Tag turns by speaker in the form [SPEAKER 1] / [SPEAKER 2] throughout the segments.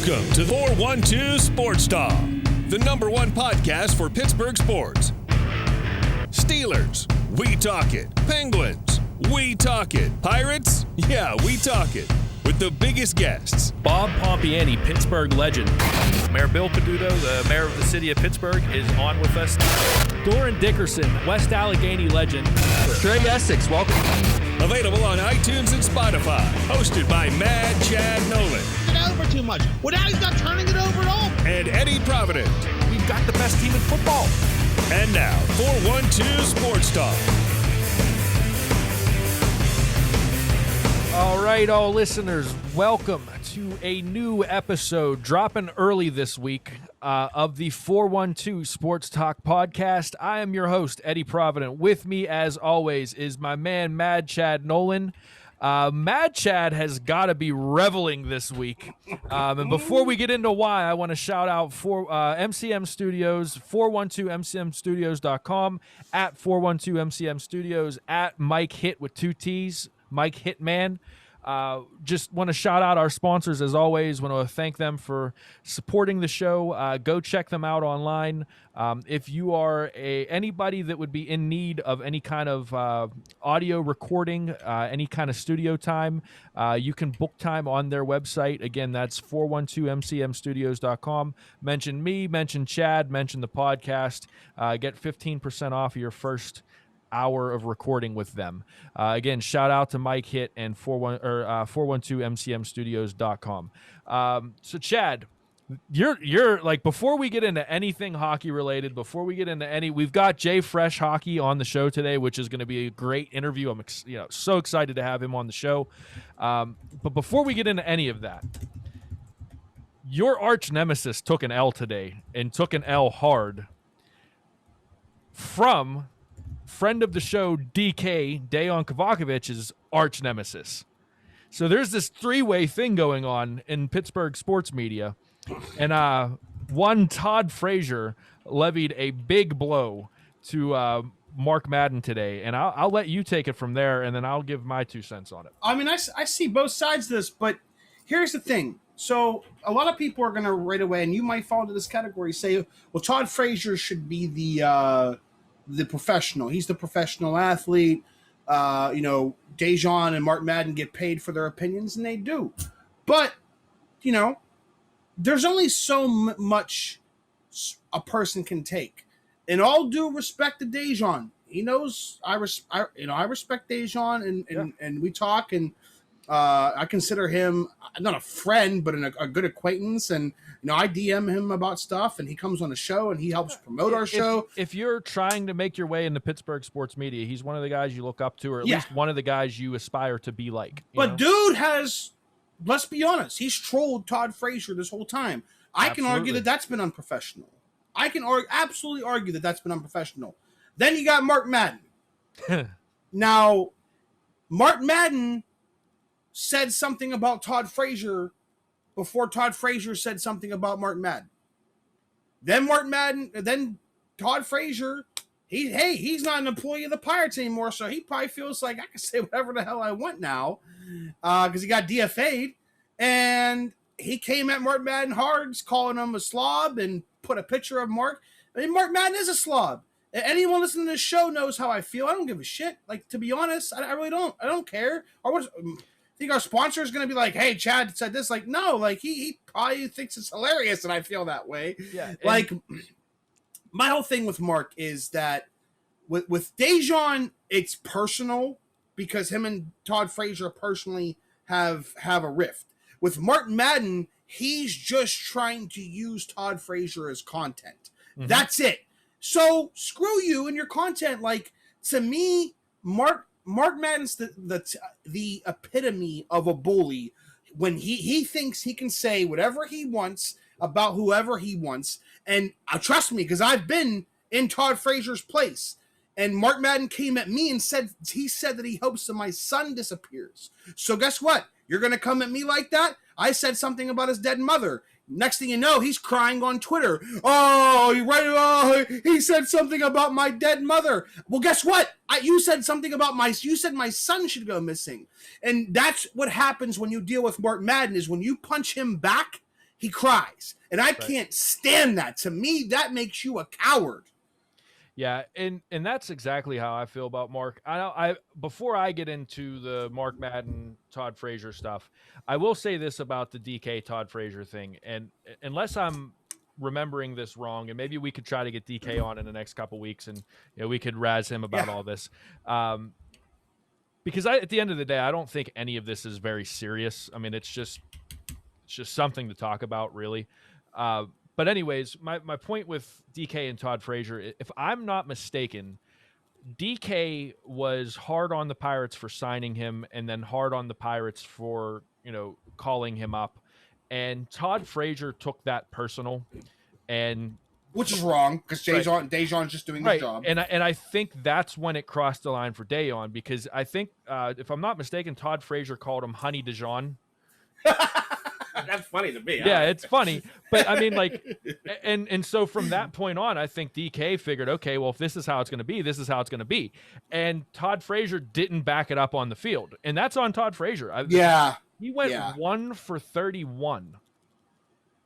[SPEAKER 1] Welcome to 412 Sports Talk, the number one podcast for Pittsburgh sports. Steelers, we talk it. Penguins, we talk it. Pirates, yeah, we talk it. With the biggest guests.
[SPEAKER 2] Bob Pompiani, Pittsburgh legend. Mayor Bill Peduto, the mayor of the city of Pittsburgh, is on with us. Doran Dickerson, West Allegheny legend.
[SPEAKER 3] Trey Essex, welcome.
[SPEAKER 1] Available on iTunes and Spotify. Hosted by Mad Chad Nolan.
[SPEAKER 4] It over too much. Well, now he's not turning it over at all.
[SPEAKER 1] And Eddie Provident.
[SPEAKER 2] We've got the best team in football.
[SPEAKER 1] And now, 412 Sports Talk.
[SPEAKER 2] All right, all listeners, welcome to a new episode dropping early this week of the 412 Sports Talk podcast. I am your host, Eddie Provident. With me, as always, is my man, Mad Chad Nolan. Mad Chad has got to be reveling this week. And before we get into why, I want to shout out for MCM Studios, 412mcmstudios.com, at 412mcm studios, at Mike Hit with two T's. Mike Hitman. Just want to shout out our sponsors as always. Want to thank them for supporting the show. Go check them out online. If you are anybody that would be in need of any kind of audio recording, any kind of studio time, you can book time on their website. Again, that's 412mcmstudios.com. Mention me, mention Chad, mention the podcast. Get 15% off your first hour of recording with them. Again, shout out to Mike Hit and 412mcmstudios.com. So Chad, you're like, before we get into anything hockey related, we've got Jay Fresh Hockey on the show today, which is going to be a great interview. I'm so excited to have him on the show. But before we get into any of that, your arch nemesis took an L today, and took an L hard, from friend of the show, DK, Dejan Kovakovic's arch nemesis. So there's this three-way thing going on in Pittsburgh sports media. And one Todd Frazier levied a big blow to Mark Madden today. And I'll let you take it from there, and then I'll give my 2 cents on it.
[SPEAKER 4] I mean, I see both sides of this, but here's the thing. So a lot of people are going to right away, and you might fall into this category, say, well, Todd Frazier should be the professional. He's the professional athlete. Dejan and Mark Madden get paid for their opinions, and they do. But, there's only so much a person can take. In all due respect to Dejan, he knows I respect Dejan, and we talk, and I consider him not a friend, but a good acquaintance. And, I DM him about stuff, and he comes on the show, and he helps promote our show.
[SPEAKER 2] If you're trying to make your way into Pittsburgh sports media, he's one of the guys you look up to, or at least one of the guys you aspire to be like.
[SPEAKER 4] But dude has, let's be honest, he's trolled Todd Frazier this whole time. I can argue that that's been unprofessional. I can absolutely argue that that's been unprofessional. Then you got Mark Madden. Now, Mark Madden said something about Todd Frazier before Todd Frazier said something about Mark Madden. Then Todd Frazier, he's not an employee of the Pirates anymore, so he probably feels like I can say whatever the hell I want now, because he got DFA'd, and he came at Mark Madden hard, calling him a slob, and put a picture of Mark. I mean, Mark Madden is a slob. Anyone listening to this show knows how I feel. I don't give a shit. Like, to be honest, I really don't. I don't care. Or what? Think our sponsor is going to be like, hey, Chad said this? Like, no, like he probably thinks it's hilarious and I feel that way. Yeah. Like, my whole thing with Mark is that with Dejan, it's personal because him and Todd Frazier personally have a rift. With Mark Madden, he's just trying to use Todd Frazier as content. Mm-hmm. That's it. So screw you and your content. Like, to me, Mark Madden's the epitome of a bully when he thinks he can say whatever he wants about whoever he wants. And trust me, because I've been in Todd Frazier's place. And Mark Madden came at me and said that he hopes that my son disappears. So guess what? You're going to come at me like that? I said something about his dead mother. Next thing you know, he's crying on Twitter. Oh, you're right. Oh, he said something about my dead mother. Well, guess what? You said something about you said my son should go missing. And that's what happens when you deal with Mark Madden, is when you punch him back, he cries. And I can't stand that. To me, that makes you a coward.
[SPEAKER 2] Yeah, and that's exactly how I feel about Mark. I before I get into the Mark Madden, Todd Frazier stuff, I will say this about the DK Todd Frazier thing. And unless I'm remembering this wrong, and maybe we could try to get DK on in the next couple weeks, and we could razz him about all this. Because at the end of the day, I don't think any of this is very serious. I mean, it's just something to talk about, really. But anyways, my point with DK and Todd Frazier, if I'm not mistaken, DK was hard on the Pirates for signing him and then hard on the Pirates for, calling him up. And Todd Frazier took that personal. And
[SPEAKER 4] which is wrong, because Dejan's just doing his job.
[SPEAKER 2] And I think that's when it crossed the line for Dejan, because I think, if I'm not mistaken, Todd Frazier called him Honey Dejan.
[SPEAKER 4] That's funny to me.
[SPEAKER 2] Yeah, it's funny. But I mean, and so from that point on, I think DK figured, okay, well, if this is how it's going to be, this is how it's going to be. And Todd Frazier didn't back it up on the field. And that's on Todd Frazier. He went 1 for 31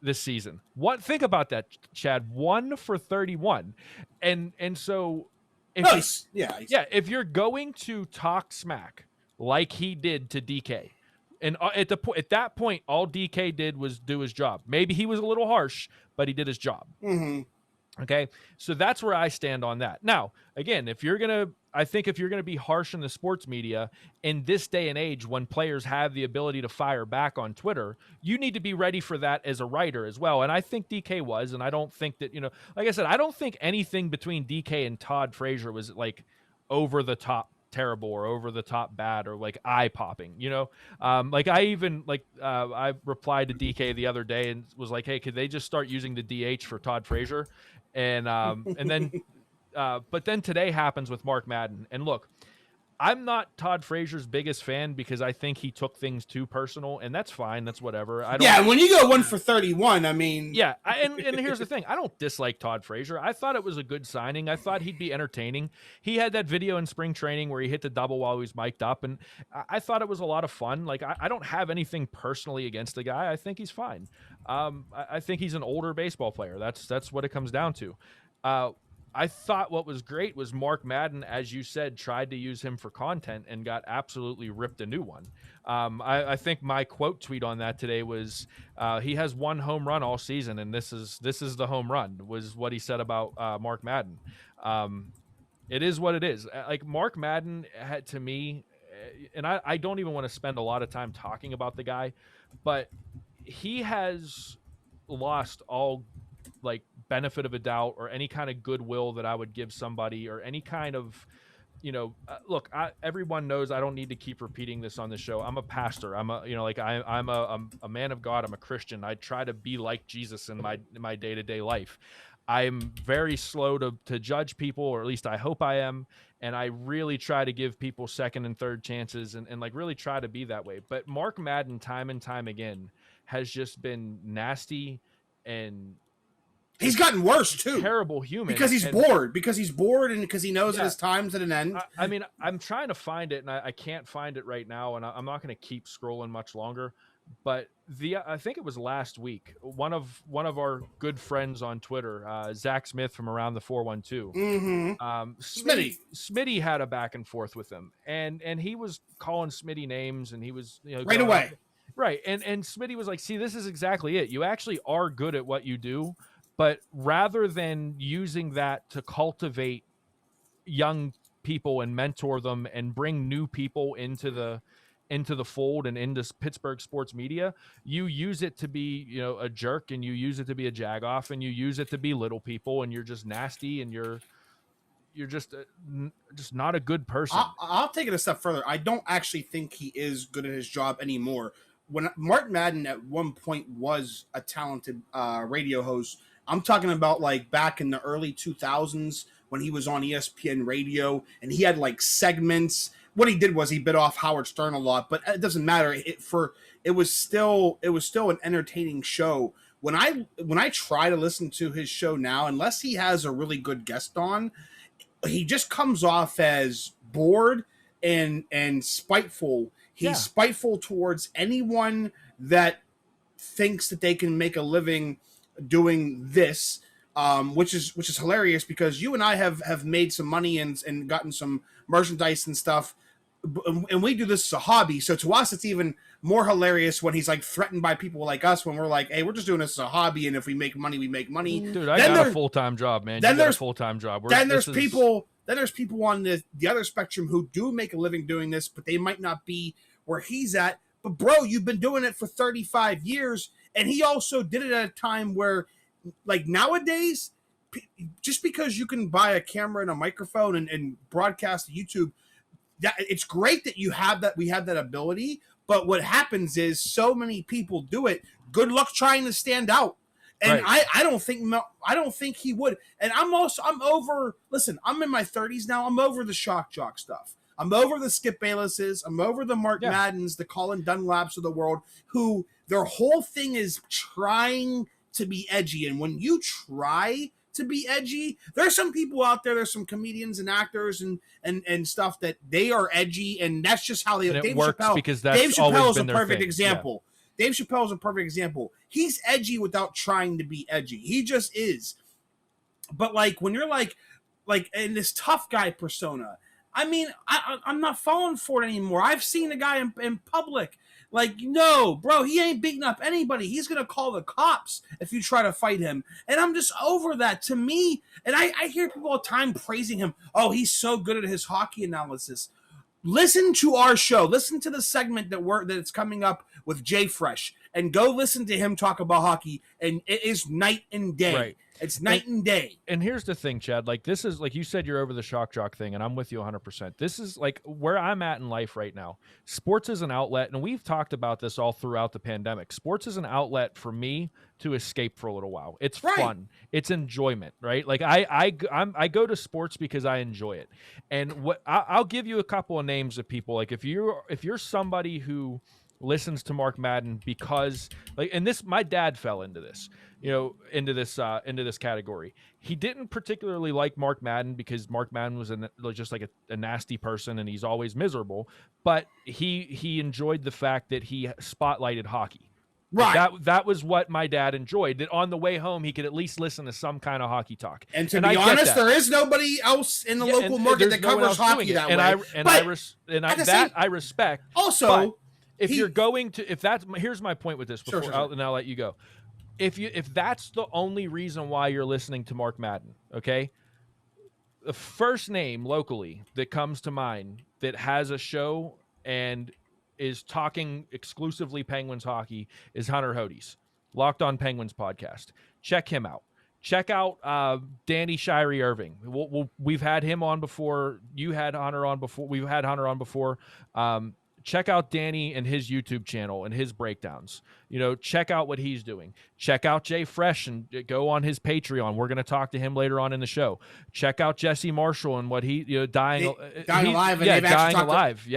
[SPEAKER 2] this season. Think about that, Chad. 1 for 31. And so if you're going to talk smack like he did to DK, and at that point, all DK did was do his job. Maybe he was a little harsh, but he did his job.
[SPEAKER 4] Mm-hmm.
[SPEAKER 2] Okay, so that's where I stand on that. Now, again, if you're gonna be harsh in the sports media in this day and age, when players have the ability to fire back on Twitter, you need to be ready for that as a writer as well. And I think DK was, and I don't think that, like I said, I don't think anything between DK and Todd Frazier was like over the top terrible or over the top bad or like eye popping, I replied to DK the other day and was like, hey, could they just start using the DH for Todd Frazier? And then but then today happens with Mark Madden. And look, I'm not Todd Frazier's biggest fan because I think he took things too personal, and that's fine. That's whatever.
[SPEAKER 4] When you go 1 for 31, I mean...
[SPEAKER 2] Yeah, and here's the thing. I don't dislike Todd Frazier. I thought it was a good signing. I thought he'd be entertaining. He had that video in spring training where he hit the double while he was mic'd up, and I thought it was a lot of fun. Like, I don't have anything personally against the guy. I think he's fine. I think he's an older baseball player. That's what it comes down to. I thought what was great was Mark Madden, as you said, tried to use him for content and got absolutely ripped a new one. I think my quote tweet on that today was, he has 1 home run all season, and this is the home run, was what he said about Mark Madden. It is what it is. Like, Mark Madden had, to me, and I don't even want to spend a lot of time talking about the guy, but he has lost all, like, benefit of a doubt or any kind of goodwill that I would give somebody or any kind of, look, everyone knows I don't need to keep repeating this on the show. I'm a pastor. I'm a man of God. I'm a Christian. I try to be like Jesus in my day-to-day life. I'm very slow to judge people, or at least I hope I am. And I really try to give people second and third chances and like really try to be that way. But Mark Madden, time and time again, has just been nasty, and
[SPEAKER 4] he's gotten worse too.
[SPEAKER 2] Terrible human.
[SPEAKER 4] Because he's bored. And because he knows that his time's at an end.
[SPEAKER 2] I mean, I'm trying to find it, and I can't find it right now, and I'm not going to keep scrolling much longer. But I think it was last week, one of our good friends on Twitter, Zach Smith from Around the 412.
[SPEAKER 4] Mm-hmm.
[SPEAKER 2] Smitty had a back and forth with him, and he was calling Smitty names, and he was
[SPEAKER 4] right away.
[SPEAKER 2] Right, and Smitty was like, "See, this is exactly it. You actually are good at what you do." But rather than using that to cultivate young people and mentor them and bring new people into the fold and into Pittsburgh sports media, you use it to be, a jerk, and you use it to be a jagoff, and you use it to be little people, and you're just nasty, and you're just not a good person.
[SPEAKER 4] I'll take it a step further. I don't actually think he is good at his job anymore. When Mark Madden at one point was a talented radio host, I'm talking about like back in the early 2000s when he was on ESPN radio and he had like segments. What he did was he bit off Howard Stern a lot, but it doesn't matter. It was still an entertaining show. When I try to listen to his show now, unless he has a really good guest on, he just comes off as bored and spiteful. He's spiteful towards anyone that thinks that they can make a living doing this, which is hilarious because you and I have made some money and gotten some merchandise and stuff, and we do this as a hobby. So to us, it's even more hilarious when he's like threatened by people like us when we're like, hey, we're just doing this as a hobby, and if we make money, we make money.
[SPEAKER 2] Dude, I got a full-time job, man.
[SPEAKER 4] Then there's
[SPEAKER 2] a full-time job.
[SPEAKER 4] There's people on the other spectrum who do make a living doing this, but they might not be where he's at. But bro, you've been doing it for 35 years, and he also did it at a time where, like, nowadays, just because you can buy a camera and a microphone and broadcast to YouTube, that it's great that we have that ability. But what happens is so many people do it. Good luck trying to stand out. And right. I don't think he would. And I'm over. Listen, I'm in my 30s now. I'm over the shock jock stuff. I'm over the Skip Baylesses. I'm over the Mark Maddens, the Colin Dunlaps of the world, who their whole thing is trying to be edgy. And when you try to be edgy, there's some people out there, there's some comedians and actors and stuff that they are edgy, and that's just how they.
[SPEAKER 2] And
[SPEAKER 4] Dave
[SPEAKER 2] it works
[SPEAKER 4] Chappelle,
[SPEAKER 2] because that's
[SPEAKER 4] Dave Chappelle
[SPEAKER 2] always
[SPEAKER 4] is a
[SPEAKER 2] been
[SPEAKER 4] perfect
[SPEAKER 2] their thing.
[SPEAKER 4] example. Yeah. Dave Chappelle is a perfect example. He's edgy without trying to be edgy. He just is. But like when you're like in this tough guy persona, I mean, I'm not falling for it anymore. I've seen a guy in public. Like, no, bro, he ain't beating up anybody. He's going to call the cops if you try to fight him. And I'm just over that. To me, and I hear people all the time praising him. Oh, he's so good at his hockey analysis. Listen to our show. Listen to the segment that's coming up with Jay Fresh. And go listen to him talk about hockey. And it is night and day. Right. It's night and day.
[SPEAKER 2] And here's the thing, Chad. Like, this is, like you said, you're over the shock jock thing, and I'm with you 100%. This is, like, where I'm at in life right now. Sports is an outlet, and we've talked about this all throughout the pandemic. Sports is an outlet for me to escape for a little while. It's fun. It's enjoyment, right? Like, I go to sports because I enjoy it. And I'll give you a couple of names of people. Like, if you're somebody who listens to Mark Madden because, like, and this, my dad fell into this, into this category. He didn't particularly like Mark Madden because Mark Madden was just like a nasty person, and he's always miserable. But he enjoyed the fact that he spotlighted hockey.
[SPEAKER 4] Right.
[SPEAKER 2] That was what my dad enjoyed. That on the way home, he could at least listen to some kind of hockey talk.
[SPEAKER 4] And to be honest, there is nobody else in the local market that covers hockey that way.
[SPEAKER 2] I respect.
[SPEAKER 4] Also,
[SPEAKER 2] here's my point with this before and I'll let you go. If that's the only reason why you're listening to Mark Madden, okay? The first name locally that comes to mind that has a show and is talking exclusively Penguins hockey is Hunter Hodes, Locked On Penguins podcast. Check him out. Check out Danny Shirey Irving. We've had him on before. You had Hunter on before. We've had Hunter on before. Check out Danny and his YouTube channel and his breakdowns. Check out what he's doing. Check out Jay Fresh and go on his Patreon. We're going to talk to him later on in the show. Check out Jesse Marshall and what he
[SPEAKER 4] dying alive. He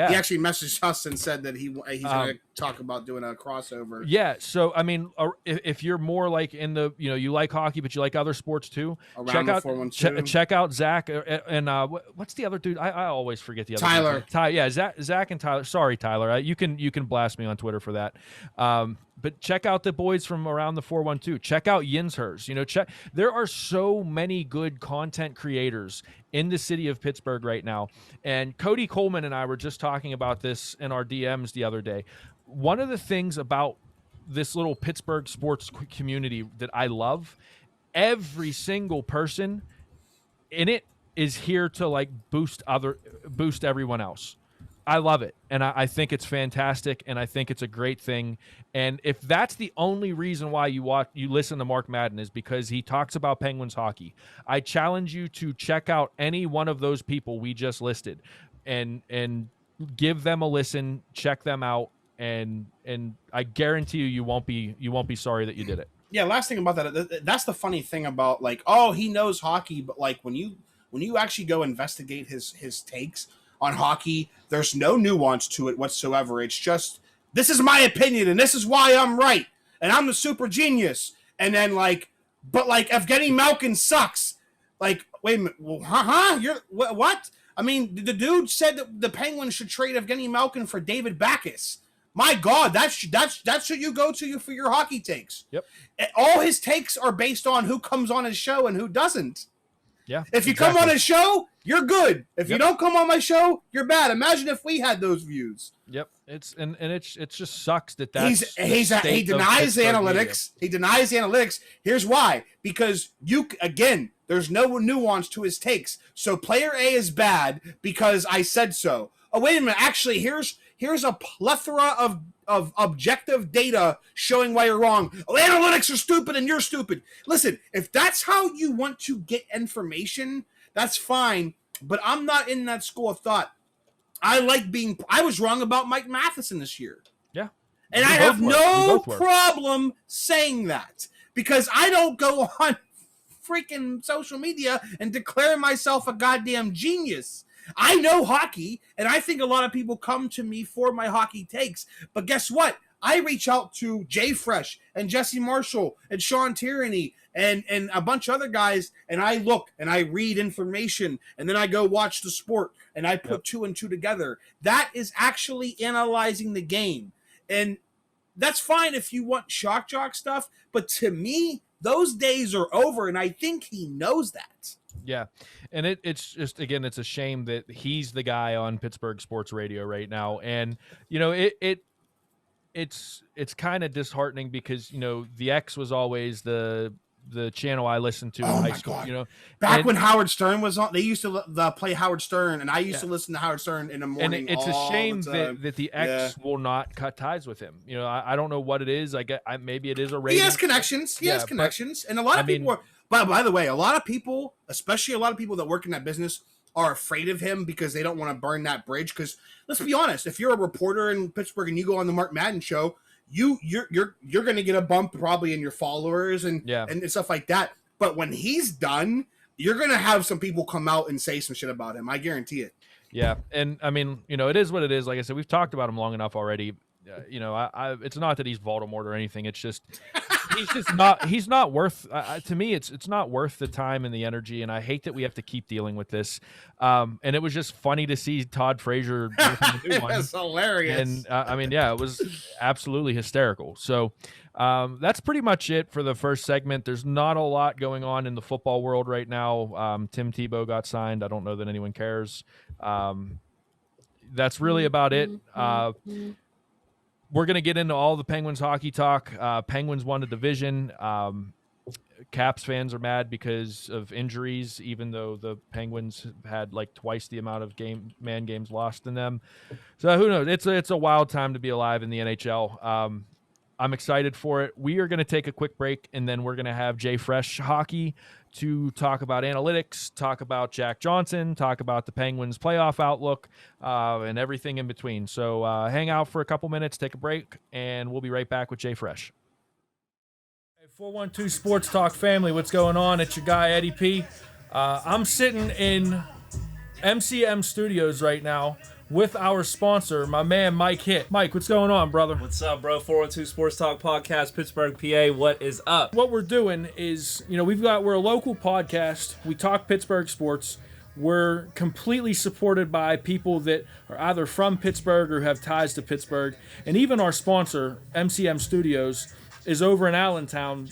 [SPEAKER 4] actually messaged us and said that he's going to talk about doing a crossover.
[SPEAKER 2] Yeah. So I mean, if you're more like in the you like hockey but you like other sports too, check out Zach and what's the other dude? I always forget the other
[SPEAKER 4] Tyler.
[SPEAKER 2] Yeah, Zach and Tyler. Sorry, Tyler. You can blast me on Twitter for that. But check out the boys from around the 412. Check out Yinshers. There are so many good content creators in the city of Pittsburgh right now. And Cody Coleman and I were just talking about this in our DMs the other day. One of the things about this little Pittsburgh sports community that I love, every single person in it is here to like boost everyone else. I love it, and I think it's fantastic, and I think it's a great thing. And if that's the only reason why you listen to Mark Madden is because he talks about Penguins hockey, I challenge you to check out any one of those people we just listed, and give them a listen, check them out, and I guarantee you won't be sorry that you did it.
[SPEAKER 4] Yeah, last thing about that's the funny thing about like, oh, he knows hockey, but like when you actually go investigate his takes on hockey, there's no nuance to it whatsoever. It's just, this is my opinion and this is why I'm right and I'm the super genius. And then but Evgeny Malkin sucks. Like, wait a minute, well, you're what? I mean, the dude said that the Penguins should trade Evgeny Malkin for David Backes. My God, that's who you go to for your hockey takes.
[SPEAKER 2] Yep.
[SPEAKER 4] All his takes are based on who comes on his show and who doesn't.
[SPEAKER 2] Yeah.
[SPEAKER 4] If you come on his show, you're good. If you don't come on my show, you're bad. Imagine if we had those views.
[SPEAKER 2] Yep. It just sucks that
[SPEAKER 4] he denies the analytics. He denies the analytics. Here's why. Because there's no nuance to his takes. So player A is bad because I said so. Oh, wait a minute. Actually, here's a plethora of objective data showing why you're wrong. Oh, analytics are stupid and you're stupid. Listen, if that's how you want to get information, that's fine. But I'm not in that school of thought. I was wrong about Mike Matheson this year.
[SPEAKER 2] Yeah.
[SPEAKER 4] And I have no problem saying that because I don't go on freaking social media and declare myself a goddamn genius. I know hockey, and I think a lot of people come to me for my hockey takes. But guess what? I reach out to Jay Fresh and Jesse Marshall and Sean Tierney and a bunch of other guys, and I look and I read information, and then I go watch the sport, and I put two and two together. That is actually analyzing the game. And that's fine if you want shock jock stuff, but to me, those days are over, and I think he knows that.
[SPEAKER 2] Yeah, and it's just, again, it's a shame that he's the guy on Pittsburgh Sports Radio right now, and it's kind of disheartening because the X was always the channel I listened to in high school.
[SPEAKER 4] God. Back when Howard Stern was on, they used to play Howard Stern, and I used to listen to Howard Stern in the morning.
[SPEAKER 2] And it's a shame that the X will not cut ties with him. I don't know what it is. Maybe it is a rating.
[SPEAKER 4] He has connections. And a lot of people are. By the way, a lot of people, especially a lot of people that work in that business, are afraid of him because they don't want to burn that bridge. Because let's be honest, if you're a reporter in Pittsburgh and you go on the Mark Madden show, you're going to get a bump probably in your followers and stuff like that. But when he's done, you're going to have some people come out and say some shit about him. I guarantee it. Yeah,
[SPEAKER 2] and I mean, it is what it is. Like I said, we've talked about him long enough already. It's not that he's Voldemort or anything. It's just he's not worth to me. It's not worth the time and the energy, and I hate that we have to keep dealing with this. And it was just funny to see Todd Frazier.
[SPEAKER 4] It was hilarious,
[SPEAKER 2] and it was absolutely hysterical. So that's pretty much it for the first segment. There's not a lot going on in the football world right now. Tim Tebow got signed. I don't know that anyone cares. That's really about it. We're going to get into all the Penguins hockey talk. Penguins won the division. Caps fans are mad because of injuries, even though the Penguins had like twice the amount of man games lost in them. So who knows? It's a wild time to be alive in the NHL. I'm excited for it. We are going to take a quick break, and then we're going to have Jay Fresh Hockey to talk about analytics, talk about Jack Johnson, talk about the Penguins' playoff outlook, and everything in between. So hang out for a couple minutes, take a break, and we'll be right back with Jay Fresh. Hey, 412 Sports Talk family, what's going on? It's your guy, Eddie P. I'm sitting in MCM Studios right now with our sponsor, my man Mike Hitt. Mike, what's going on, brother?
[SPEAKER 3] What's up, bro? 412 Sports Talk Podcast, Pittsburgh, PA. What is up?
[SPEAKER 2] What we're doing is, we're a local podcast. We talk Pittsburgh sports. We're completely supported by people that are either from Pittsburgh or have ties to Pittsburgh. And even our sponsor, MCM Studios, is over in Allentown,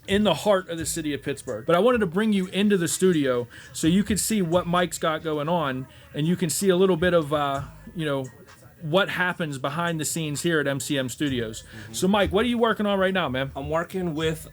[SPEAKER 2] in the heart of the city of Pittsburgh. But I wanted to bring you into the studio so you could see what Mike's got going on, and you can see a little bit of, what happens behind the scenes here at MCM Studios. So, Mike, what are you working on right now, man?
[SPEAKER 3] I'm working with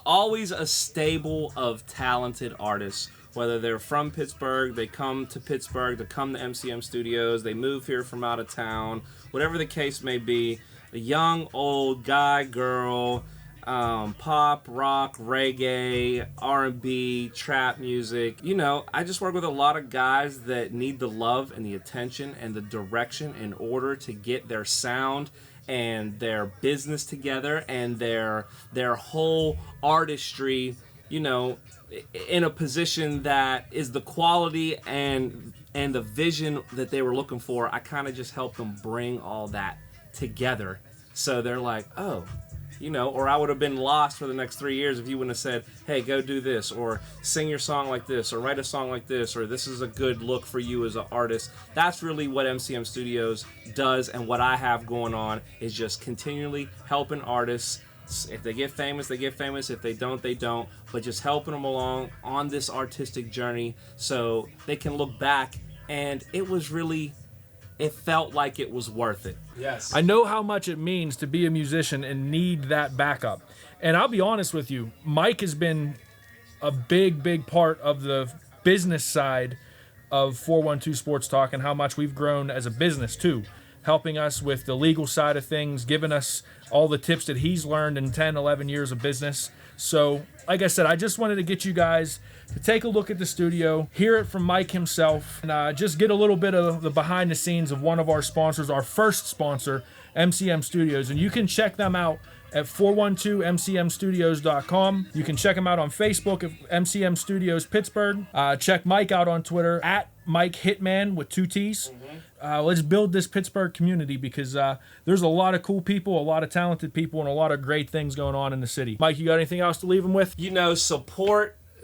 [SPEAKER 3] always a stable of talented artists. Whether they're from Pittsburgh, they come to Pittsburgh to come to MCM Studios, they move here from out of town, whatever the case may be, a young, old, guy, girl, pop, rock, reggae, R&B, trap music. I just work with a lot of guys that need the love and the attention and the direction in order to get their sound and their business together and their whole artistry, in a position that is the quality and the vision that they were looking for. I kind of just help them bring all that together. So they're like, oh, or I would have been lost for the next 3 years if you wouldn't have said, hey, go do this, or sing your song like this, or write a song like this, or this is a good look for you as an artist. That's really what MCM Studios does, and what I have going on is just continually helping artists. If they get famous, they get famous. If they don't, they don't. But just helping them along on this artistic journey so they can look back, and it felt like it was worth it.
[SPEAKER 2] Yes. I know how much it means to be a musician and need that backup. And I'll be honest with you, Mike has been a big part of the business side of 412 Sports Talk and how much we've grown as a business too, helping us with the legal side of things, giving us all the tips that he's learned in 10, 11 years of business. So, like I said, I just wanted to get you guys to take a look at the studio, hear it from Mike himself, and just get a little bit of the behind the scenes of one of our sponsors, our first sponsor, MCM Studios. And you can check them out at 412mcmstudios.com. You can check them out on Facebook at MCM Studios Pittsburgh. Check Mike out on Twitter at Mike Hitman with 2 T's. Let's build this Pittsburgh community because there's a lot of cool people, a lot of talented people, and a lot of great things going on in the city. Mike, you got anything else to leave them with?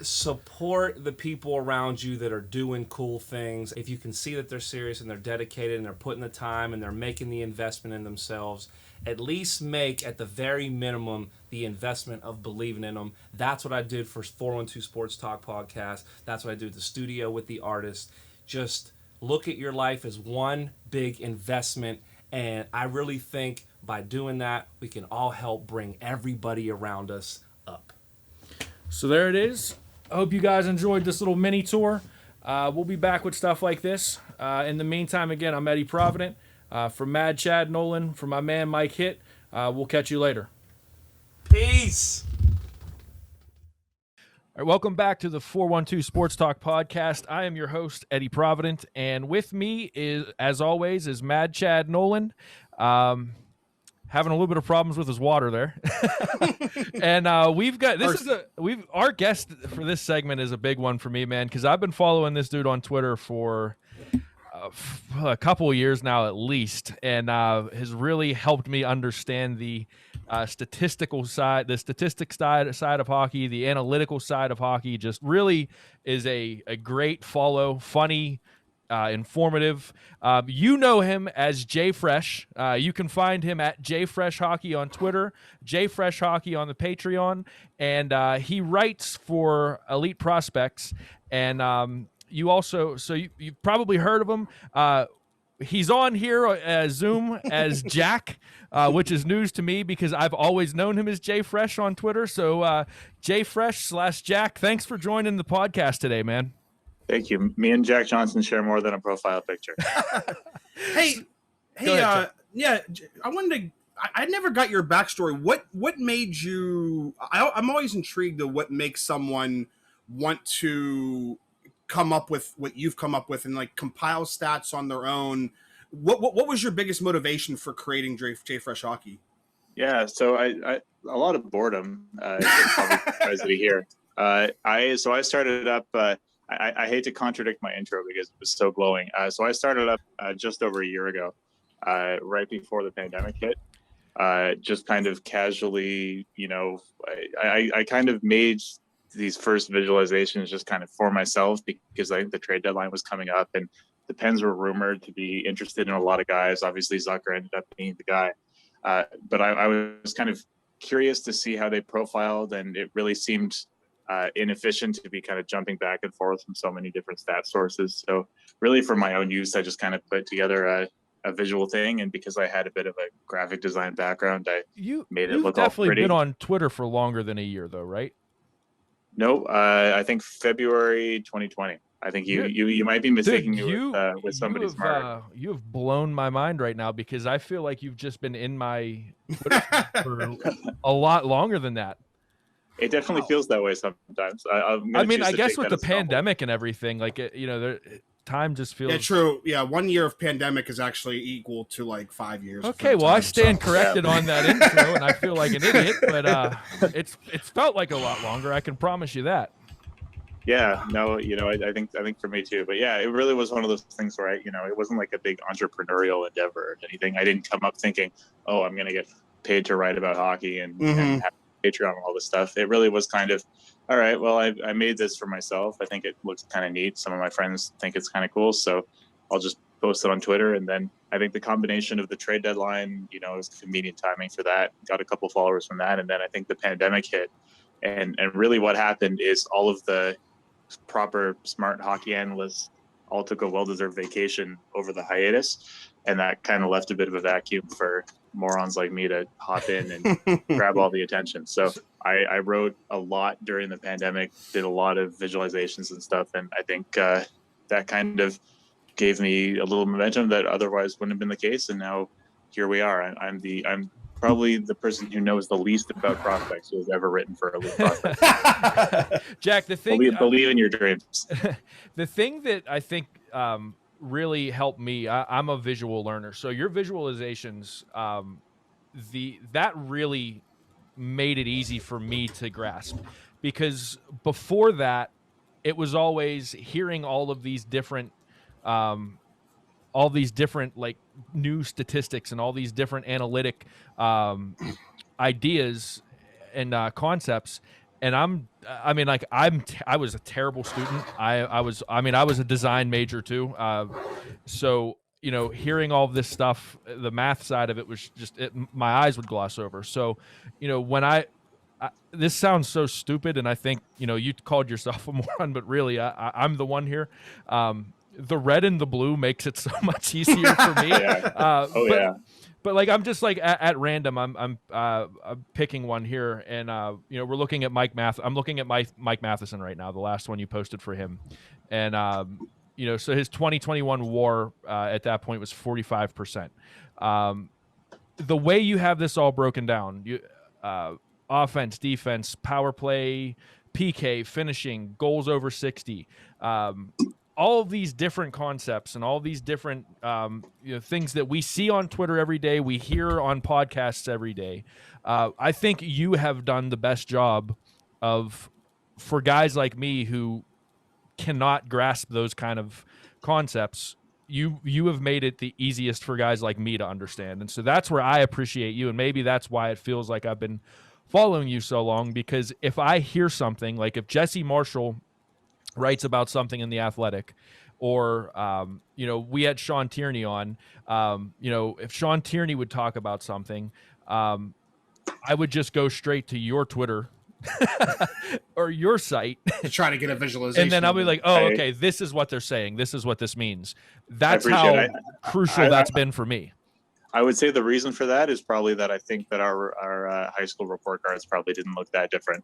[SPEAKER 3] Support the people around you that are doing cool things. If you can see that they're serious and they're dedicated and they're putting the time and they're making the investment in themselves, at least make, at the very minimum, the investment of believing in them. That's what I did for 412 Sports Talk podcast. That's what I do at the studio with the artist. Just look at your life as one big investment, and I really think by doing that, we can all help bring everybody around us up.
[SPEAKER 2] So there it is. I hope you guys enjoyed this little mini tour. We'll be back with stuff like this. In the meantime, again, I'm Eddie Provident. From Mad Chad Nolan, from my man Mike Hitt. We'll catch you later.
[SPEAKER 3] Peace.
[SPEAKER 2] All right, welcome back to the 412 Sports Talk podcast. I am your host, Eddie Provident, and with me is, as always, is Mad Chad Nolan. Having a little bit of problems with his water there. And we've got our guest for this segment is a big one for me, man, because I've been following this dude on Twitter for a couple of years now at least, and has really helped me understand the statistical side, the statistics side of hockey, the analytical side of hockey. Just really is a great follow, funny, informative. You know him as Jay Fresh. You can find him at Jay Fresh Hockey on Twitter, Jay Fresh Hockey on the Patreon, and he writes for Elite Prospects. And you've probably heard of him. He's on here as Zoom as Jack, which is news to me because I've always known him as Jay Fresh on Twitter. So Jay Fresh / Jack, thanks for joining the podcast today, man.
[SPEAKER 5] Thank you. Me and Jack Johnson share more than a profile picture.
[SPEAKER 4] Hey,
[SPEAKER 2] ahead,
[SPEAKER 4] yeah, I wanted to. I never got your backstory. What made you? I'm always intrigued of what makes someone want to come up with what you've come up with and like compile stats on their own. What was your biggest motivation for creating Jay Fresh Hockey?
[SPEAKER 5] Yeah, so I a lot of boredom. Probably surprised to hear. I started up. I hate to contradict my intro because it was so glowing. So I started up just over a year ago, right before the pandemic hit. Just kind of casually, I kind of made these first visualizations just kind of for myself because I think the trade deadline was coming up and the Pens were rumored to be interested in a lot of guys. Obviously, Zucker ended up being the guy. But I was kind of curious to see how they profiled, and it really seemed inefficient to be kind of jumping back and forth from so many different stat sources. So really for my own use, I just kind of put together a visual thing. And because I had a bit of a graphic design background, made it look all pretty.
[SPEAKER 2] You've definitely been on Twitter for longer than a year though, right?
[SPEAKER 5] No, I think February 2020. I think you might be mistaking me with somebody smart.
[SPEAKER 2] You have blown my mind right now because I feel like you've just been in my Twitter for a lot longer than that.
[SPEAKER 5] It definitely feels that way sometimes.
[SPEAKER 2] I guess with the pandemic and everything, like time just feels.
[SPEAKER 4] Yeah, true. Yeah, 1 year of pandemic is actually equal to like 5 years.
[SPEAKER 2] Okay, well, I stand corrected on that intro, and I feel like an idiot, but it's felt like a lot longer. I can promise you that.
[SPEAKER 5] Yeah, no, I think for me too. But yeah, it really was one of those things where it wasn't like a big entrepreneurial endeavor or anything. I didn't come up thinking, oh, I'm going to get paid to write about hockey and have Patreon and all this stuff. It really was kind of, all right, well, I made this for myself. I think it looks kind of neat. Some of my friends think it's kind of cool, so I'll just post it on Twitter. And then I think the combination of the trade deadline, it was convenient timing for that. Got a couple followers from that, and then I think the pandemic hit, and really what happened is all of the proper smart hockey analysts all took a well-deserved vacation over the hiatus, and that kind of left a bit of a vacuum for morons like me to hop in and grab all the attention. So I wrote a lot during the pandemic, did a lot of visualizations and stuff, and I think that kind of gave me a little momentum that otherwise wouldn't have been the case. And now here we are. I'm probably the person who knows the least about prospects who has ever written for a league prospect.
[SPEAKER 2] Jack, the thing
[SPEAKER 5] believe in your dreams.
[SPEAKER 2] The thing that I think really helped me, I'm a visual learner, so your visualizations, that really made it easy for me to grasp, because before that it was always hearing all these different like new statistics and all these different analytic ideas and concepts. And I was a terrible student. I was a design major too. So, hearing all of this stuff, the math side of it was just, my eyes would gloss over. So, when this sounds so stupid, and I think, you called yourself a moron, but really I'm the one here. The red and the blue makes it so much easier for me.
[SPEAKER 5] Yeah.
[SPEAKER 2] But like, I'm just like at random, I'm picking one here, and we're looking at I'm looking at Mike Matheson right now, the last one you posted for him, and so his 2021 WAR at that point was 45%. The way you have this all broken down, offense, defense, power play, PK, finishing, goals over 60. All of these different concepts and all these different things that we see on Twitter every day, we hear on podcasts every day. I think you have done the best job for guys like me who cannot grasp those kind of concepts. You have made it the easiest for guys like me to understand. And so that's where I appreciate you. And maybe that's why it feels like I've been following you so long, because if I hear something, like if Jesse Marshall writes about something in The Athletic, or we had Sean Tierney on, if Sean Tierney would talk about something, I would just go straight to your Twitter or your site
[SPEAKER 4] to try to get a visualization,
[SPEAKER 2] and then I'll be like, oh, okay, this is what they're saying, this is what this means. That's how crucial that's been for me.
[SPEAKER 5] I would say the reason for that is probably that I think that our high school report cards probably didn't look that different.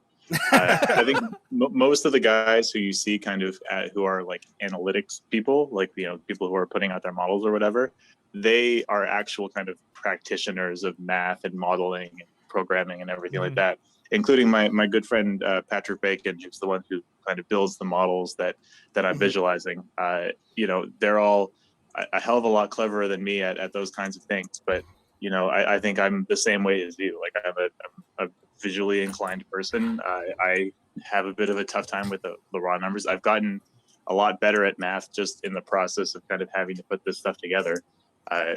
[SPEAKER 5] I think most of the guys who you see kind of who are like analytics people, like, people who are putting out their models or whatever, they are actual kind of practitioners of math and modeling and programming and everything like that, including my good friend Patrick Bacon, who's the one who kind of builds the models that I'm visualizing. They're all a hell of a lot cleverer than me at those kinds of things. But, I think I'm the same way as you. Like, I'm a visually inclined person. I have a bit of a tough time with the raw numbers. I've gotten a lot better at math just in the process of kind of having to put this stuff together,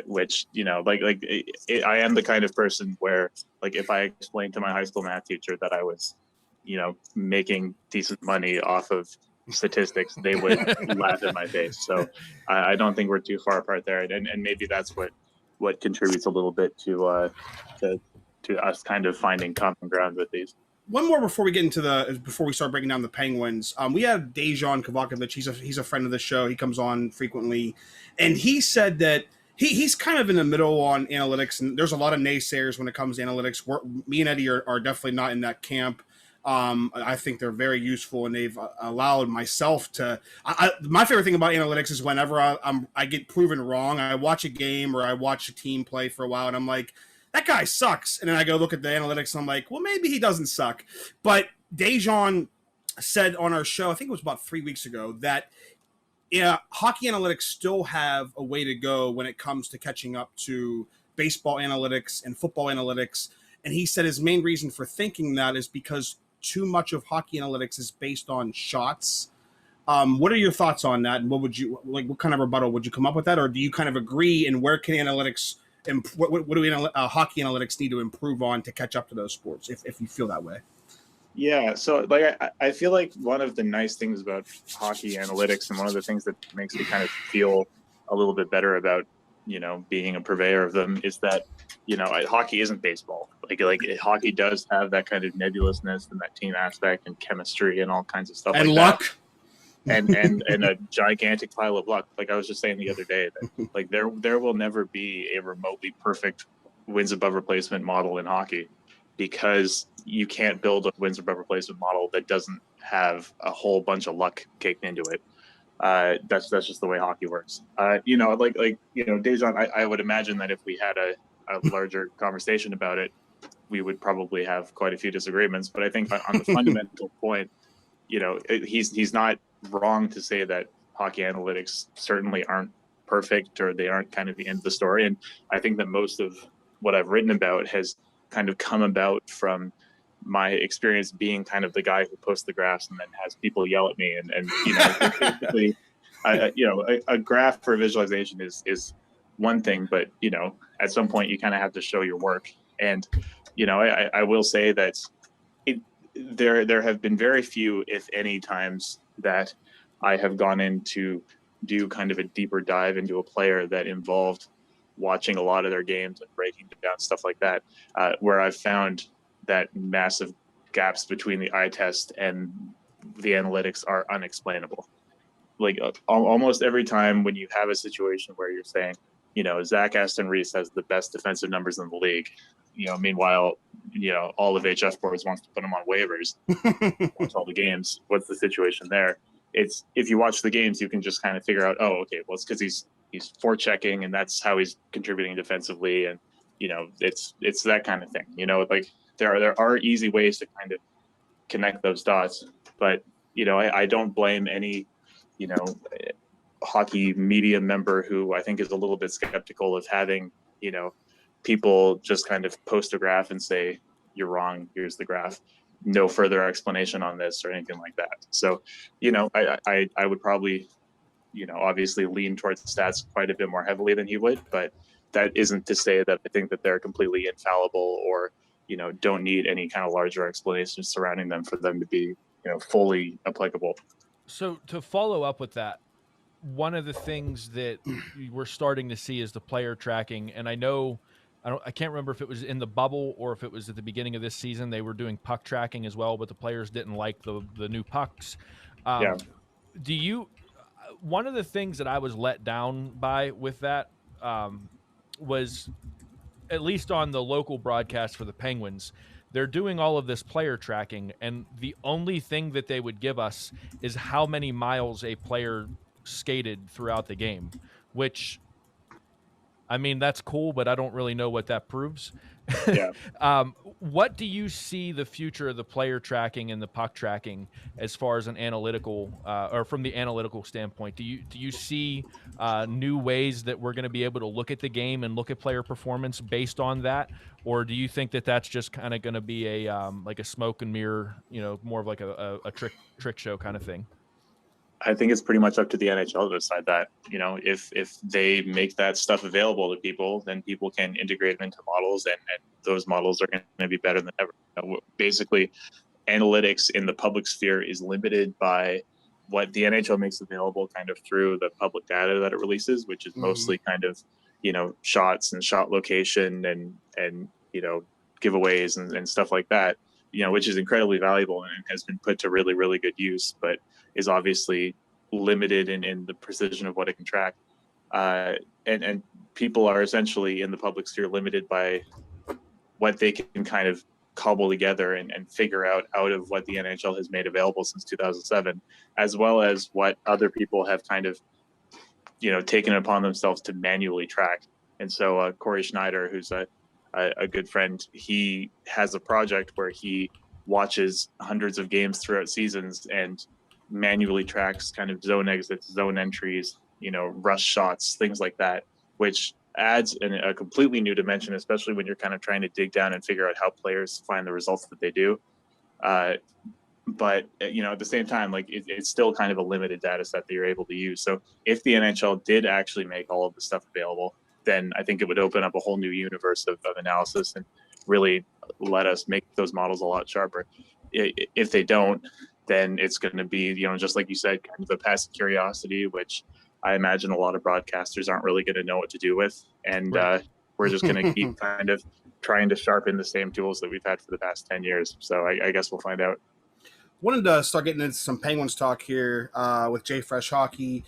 [SPEAKER 5] which, I am the kind of person where, like, if I explained to my high school math teacher that I was, making decent money off of statistics, they would laugh in my face. So I don't think we're too far apart there, and maybe that's what contributes a little bit to us kind of finding common ground with these.
[SPEAKER 4] One more before we start breaking down the Penguins. We have Dejan Kovacevic. He's a friend of the show. He comes on frequently, and he said that he's kind of in the middle on analytics, and there's a lot of naysayers when it comes to analytics. Me and Eddie are definitely not in that camp. I think they're very useful, and they've allowed myself to. My favorite thing about analytics is whenever I get proven wrong, I watch a game or I watch a team play for a while, and I'm like, that guy sucks. And then I go look at the analytics, and I'm like, well, maybe he doesn't suck. But Dejan said on our show, I think it was about 3 weeks ago, that hockey analytics still have a way to go when it comes to catching up to baseball analytics and football analytics. And he said his main reason for thinking that is because too much of hockey analytics is based on shots. What are your thoughts on that? And what kind of rebuttal would you come up with that? Or do you kind of agree? And where can analytics what do we hockey analytics need to improve on to catch up to those sports? If you feel that way.
[SPEAKER 5] Yeah, so like I feel like one of the nice things about hockey analytics, and one of the things that makes me kind of feel a little bit better about being a purveyor of them, is that hockey isn't baseball. Like hockey does have that kind of nebulousness and that team aspect and chemistry and all kinds of stuff
[SPEAKER 4] and
[SPEAKER 5] like
[SPEAKER 4] luck.
[SPEAKER 5] That. And a gigantic pile of luck. Like I was just saying the other day, that like there will never be a remotely perfect wins above replacement model in hockey, because you can't build a wins above replacement model that doesn't have a whole bunch of luck caked into it. That's just the way hockey works. Dejan, I would imagine that if we had a larger conversation about it, we would probably have quite a few disagreements. But I think on the fundamental point, he's not wrong to say that hockey analytics certainly aren't perfect, or they aren't kind of the end of the story. And I think that most of what I've written about has kind of come about from my experience being kind of the guy who posts the graphs and then has people yell at me, and basically, a graph for visualization is one thing, but at some point you kind of have to show your work. And I will say that there have been very few, if any, times that I have gone in to do kind of a deeper dive into a player that involved watching a lot of their games and breaking down stuff like that, where I've found that massive gaps between the eye test and the analytics are unexplainable. Like almost every time when you have a situation where you're saying, Zach Aston Reese has the best defensive numbers in the league, meanwhile, all of HF Boards wants to put him on waivers, watch all the games. What's the situation there? It's, if you watch the games, you can just kind of figure out, oh, okay, well, it's because he's forechecking, and that's how he's contributing defensively, and it's that kind of thing. Like there are easy ways to kind of connect those dots, but I don't blame any hockey media member who I think is a little bit skeptical of having people just kind of post a graph and say, you're wrong, here's the graph, no further explanation on this or anything like that. So I would probably obviously lean towards stats quite a bit more heavily than he would, but that isn't to say that I think that they're completely infallible, or don't need any kind of larger explanations surrounding them for them to be fully applicable.
[SPEAKER 2] So to follow up with that, one of the things that we're starting to see is the player tracking, and I can't remember if it was in the bubble or if it was at the beginning of this season. They were doing puck tracking as well, but the players didn't like the new pucks.
[SPEAKER 5] Yeah.
[SPEAKER 2] One of the things that I was let down by with that was, at least on the local broadcast for the Penguins, they're doing all of this player tracking, and the only thing that they would give us is how many miles a player skated throughout the game, which, I mean, that's cool, but I don't really know what that proves.
[SPEAKER 5] Yeah.
[SPEAKER 2] What do you see the future of the player tracking and the puck tracking as far as an analytical, or from the analytical standpoint? Do you see new ways that we're going to be able to look at the game and look at player performance based on that, or do you think that that's just kind of going to be a like a smoke and mirror, more of like a trick show kind of thing?
[SPEAKER 5] I think it's pretty much up to the NHL to decide that. If they make that stuff available to people, then people can integrate them into models, and those models are going to be better than ever. Basically, analytics in the public sphere is limited by what the NHL makes available kind of through the public data that it releases, which is mostly kind of, shots and shot location and giveaways and stuff like that, which is incredibly valuable and has been put to really, really good use, but is obviously limited in the precision of what it can track. And people are essentially in the public sphere limited by what they can kind of cobble together and figure out of what the NHL has made available since 2007, as well as what other people have kind of, taken it upon themselves to manually track. And so Corey Schneider, who's a good friend, he has a project where he watches hundreds of games throughout seasons and manually tracks kind of zone exits, zone entries, rush shots, things like that, which adds a completely new dimension, especially when you're kind of trying to dig down and figure out how players find the results that they do. But at the same time, like it's still kind of a limited data set that you're able to use. So if the NHL did actually make all of the stuff available, then I think it would open up a whole new universe of analysis and really let us make those models a lot sharper. If they don't, then it's going to be, just like you said, kind of a passive curiosity, which I imagine a lot of broadcasters aren't really going to know what to do with. And we're just going to keep kind of trying to sharpen the same tools that we've had for the past 10 years. So I guess we'll find out.
[SPEAKER 4] Wanted to start getting into some Penguins talk here with Jay Fresh Hockey.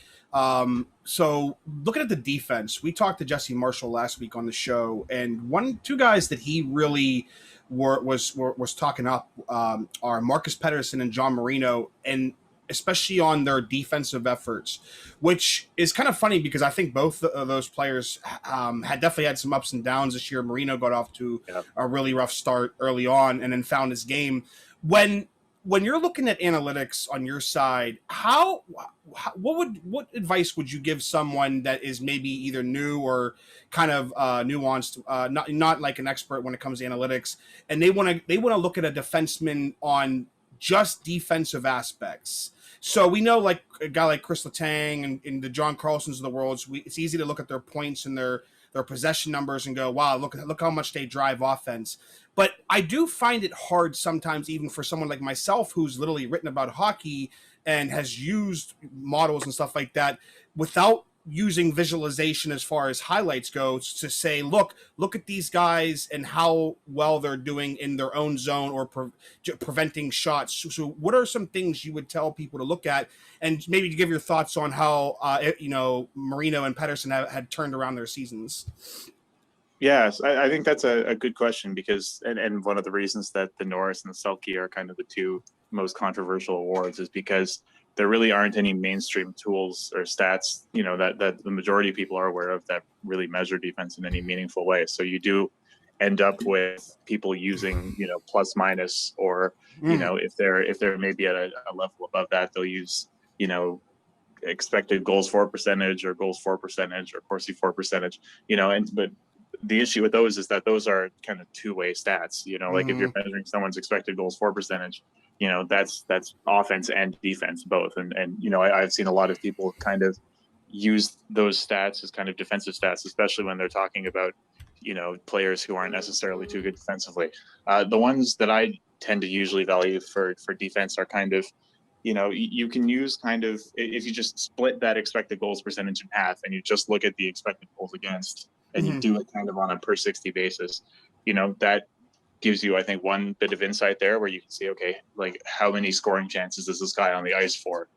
[SPEAKER 4] So looking at the defense, we talked to Jesse Marshall last week on the show, and two guys that he really was talking up are Marcus Pettersson and John Marino, and especially on their defensive efforts, which is kind of funny because I think both of those players had definitely had some ups and downs this year. Marino got off to a really rough start early on and then found his game. When you're looking at analytics on your side, what advice would you give someone that is maybe either new or kind of nuanced, not like an expert when it comes to analytics, and they want to look at a defenseman on just defensive aspects? So we know, like a guy like Chris Letang and the John Carlsons of the world, it's easy to look at their points and their possession numbers and go, wow, look how much they drive offense. But I do find it hard sometimes, even for someone like myself, who's literally written about hockey and has used models and stuff like that, without using visualization as far as highlights goes, to say, look at these guys and how well they're doing in their own zone or preventing shots. So what are some things you would tell people to look at, and maybe to give your thoughts on how Marino and Pettersson had turned around their seasons?
[SPEAKER 5] Yes, I think that's a good question, because and one of the reasons that the Norris and the Selke are kind of the two most controversial awards is because there really aren't any mainstream tools or stats, that the majority of people are aware of that really measure defense in any meaningful way. So you do end up with people using, plus minus, or, if they're maybe at a level above that, they'll use, expected goals for percentage or goals for percentage or Corsi for percentage, but the issue with those is that those are kind of two-way stats, like if you're measuring someone's expected goals for percentage, that's offense and defense both. And I've seen a lot of people kind of use those stats as kind of defensive stats, especially when they're talking about, players who aren't necessarily too good defensively. The ones that I tend to usually value for defense are kind of, you can use kind of, if you just split that expected goals percentage in half and you just look at the expected goals against, and you do it kind of on a per 60 basis, that gives you, I think, one bit of insight there where you can see, okay, like how many scoring chances is this guy on the ice for,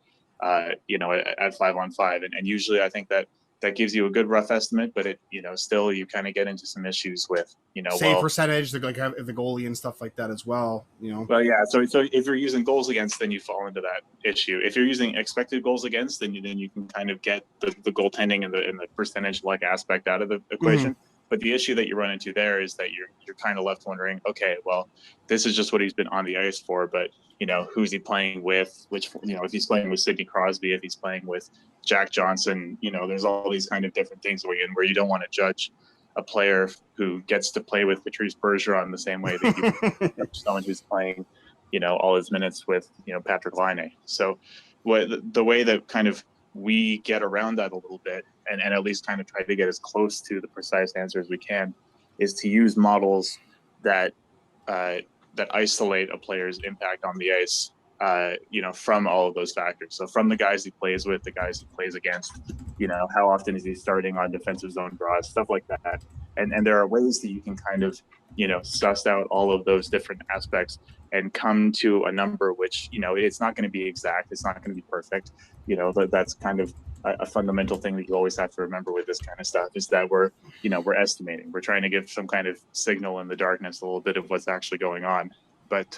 [SPEAKER 5] at 5-on-5. And usually I think that gives you a good rough estimate, but it, still you kind of get into some issues with,
[SPEAKER 4] save percentage, like the goalie and stuff like that as well,
[SPEAKER 5] Well, yeah. So if you're using goals against, then you fall into that issue. If you're using expected goals against, then you can kind of get the goaltending and the percentage like aspect out of the equation. But the issue that you run into there is that you're kind of left wondering, okay, well, this is just what he's been on the ice for, but who's he playing with? Which, if he's playing with Sidney Crosby, if he's playing with Jack Johnson, there's all these kind of different things where you don't want to judge a player who gets to play with Patrice Bergeron the same way that you judge someone who's playing, all his minutes with, Patrick Laine. So the way that kind of we get around that a little bit and at least kind of try to get as close to the precise answer as we can is to use models that isolate a player's impact on the ice, from all of those factors. So from the guys he plays with, the guys he plays against, how often is he starting on defensive zone draws, stuff like that. And there are ways that you can kind of, suss out all of those different aspects and come to a number which, it's not going to be exact. It's not going to be perfect. That's kind of a fundamental thing that you always have to remember with this kind of stuff is that we're estimating. We're trying to give some kind of signal in the darkness, a little bit of what's actually going on. But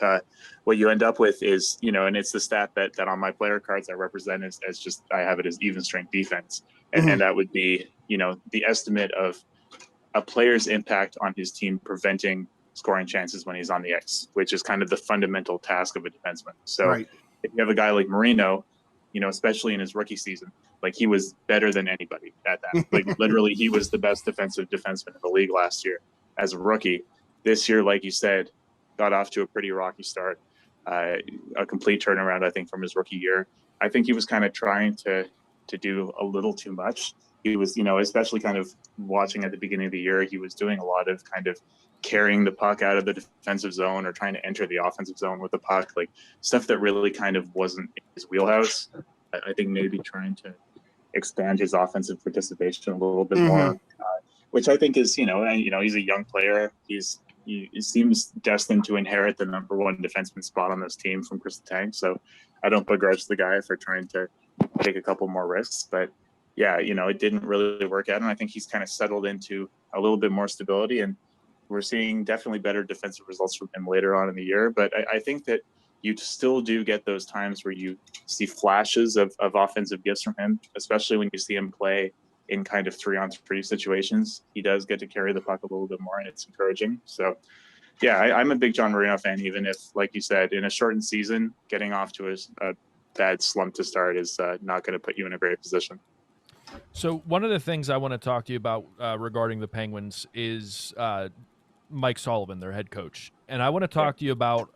[SPEAKER 5] what you end up with is, and it's the stat that on my player cards I represent as just, I have it as even strength defense. And that would be, the estimate of a player's impact on his team preventing scoring chances when he's on the ice, which is kind of the fundamental task of a defenseman. So if you have a guy like Marino, especially in his rookie season, like he was better than anybody at that. Like literally he was the best defensive defenseman in the league last year as a rookie. This year, like you said, got off to a pretty rocky start, a complete turnaround, I think, from his rookie year. I think he was kind of trying to do a little too much. he was, especially kind of watching at the beginning of the year, he was doing a lot of kind of carrying the puck out of the defensive zone or trying to enter the offensive zone with the puck, like stuff that really kind of wasn't in his wheelhouse. I think maybe trying to expand his offensive participation a little bit more, which I think is, he's a young player. He seems destined to inherit the number one defenseman spot on this team from Chris Letang. So I don't begrudge the guy for trying to take a couple more risks, but yeah, it didn't really work out. And I think he's kind of settled into a little bit more stability, and we're seeing definitely better defensive results from him later on in the year. But I think that you still do get those times where you see flashes of offensive gifts from him, especially when you see him play in kind of 3-on-3 situations. He does get to carry the puck a little bit more, and it's encouraging. So yeah, I'm a big John Marino fan, even if, like you said, in a shortened season, getting off to a bad slump to start is not going to put you in a great position.
[SPEAKER 2] So one of the things I want to talk to you about regarding the Penguins is Mike Sullivan, their head coach. And I want to talk to you about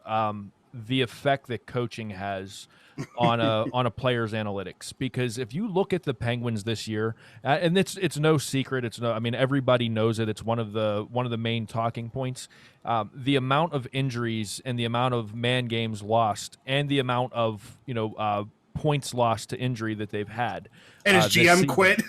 [SPEAKER 2] the effect that coaching has on a player's analytics, because if you look at the Penguins this year, and it's no secret, everybody knows it. It's one of the main talking points. The amount of injuries and the amount of man games lost and the amount of points lost to injury that they've had.
[SPEAKER 4] And his GM quit.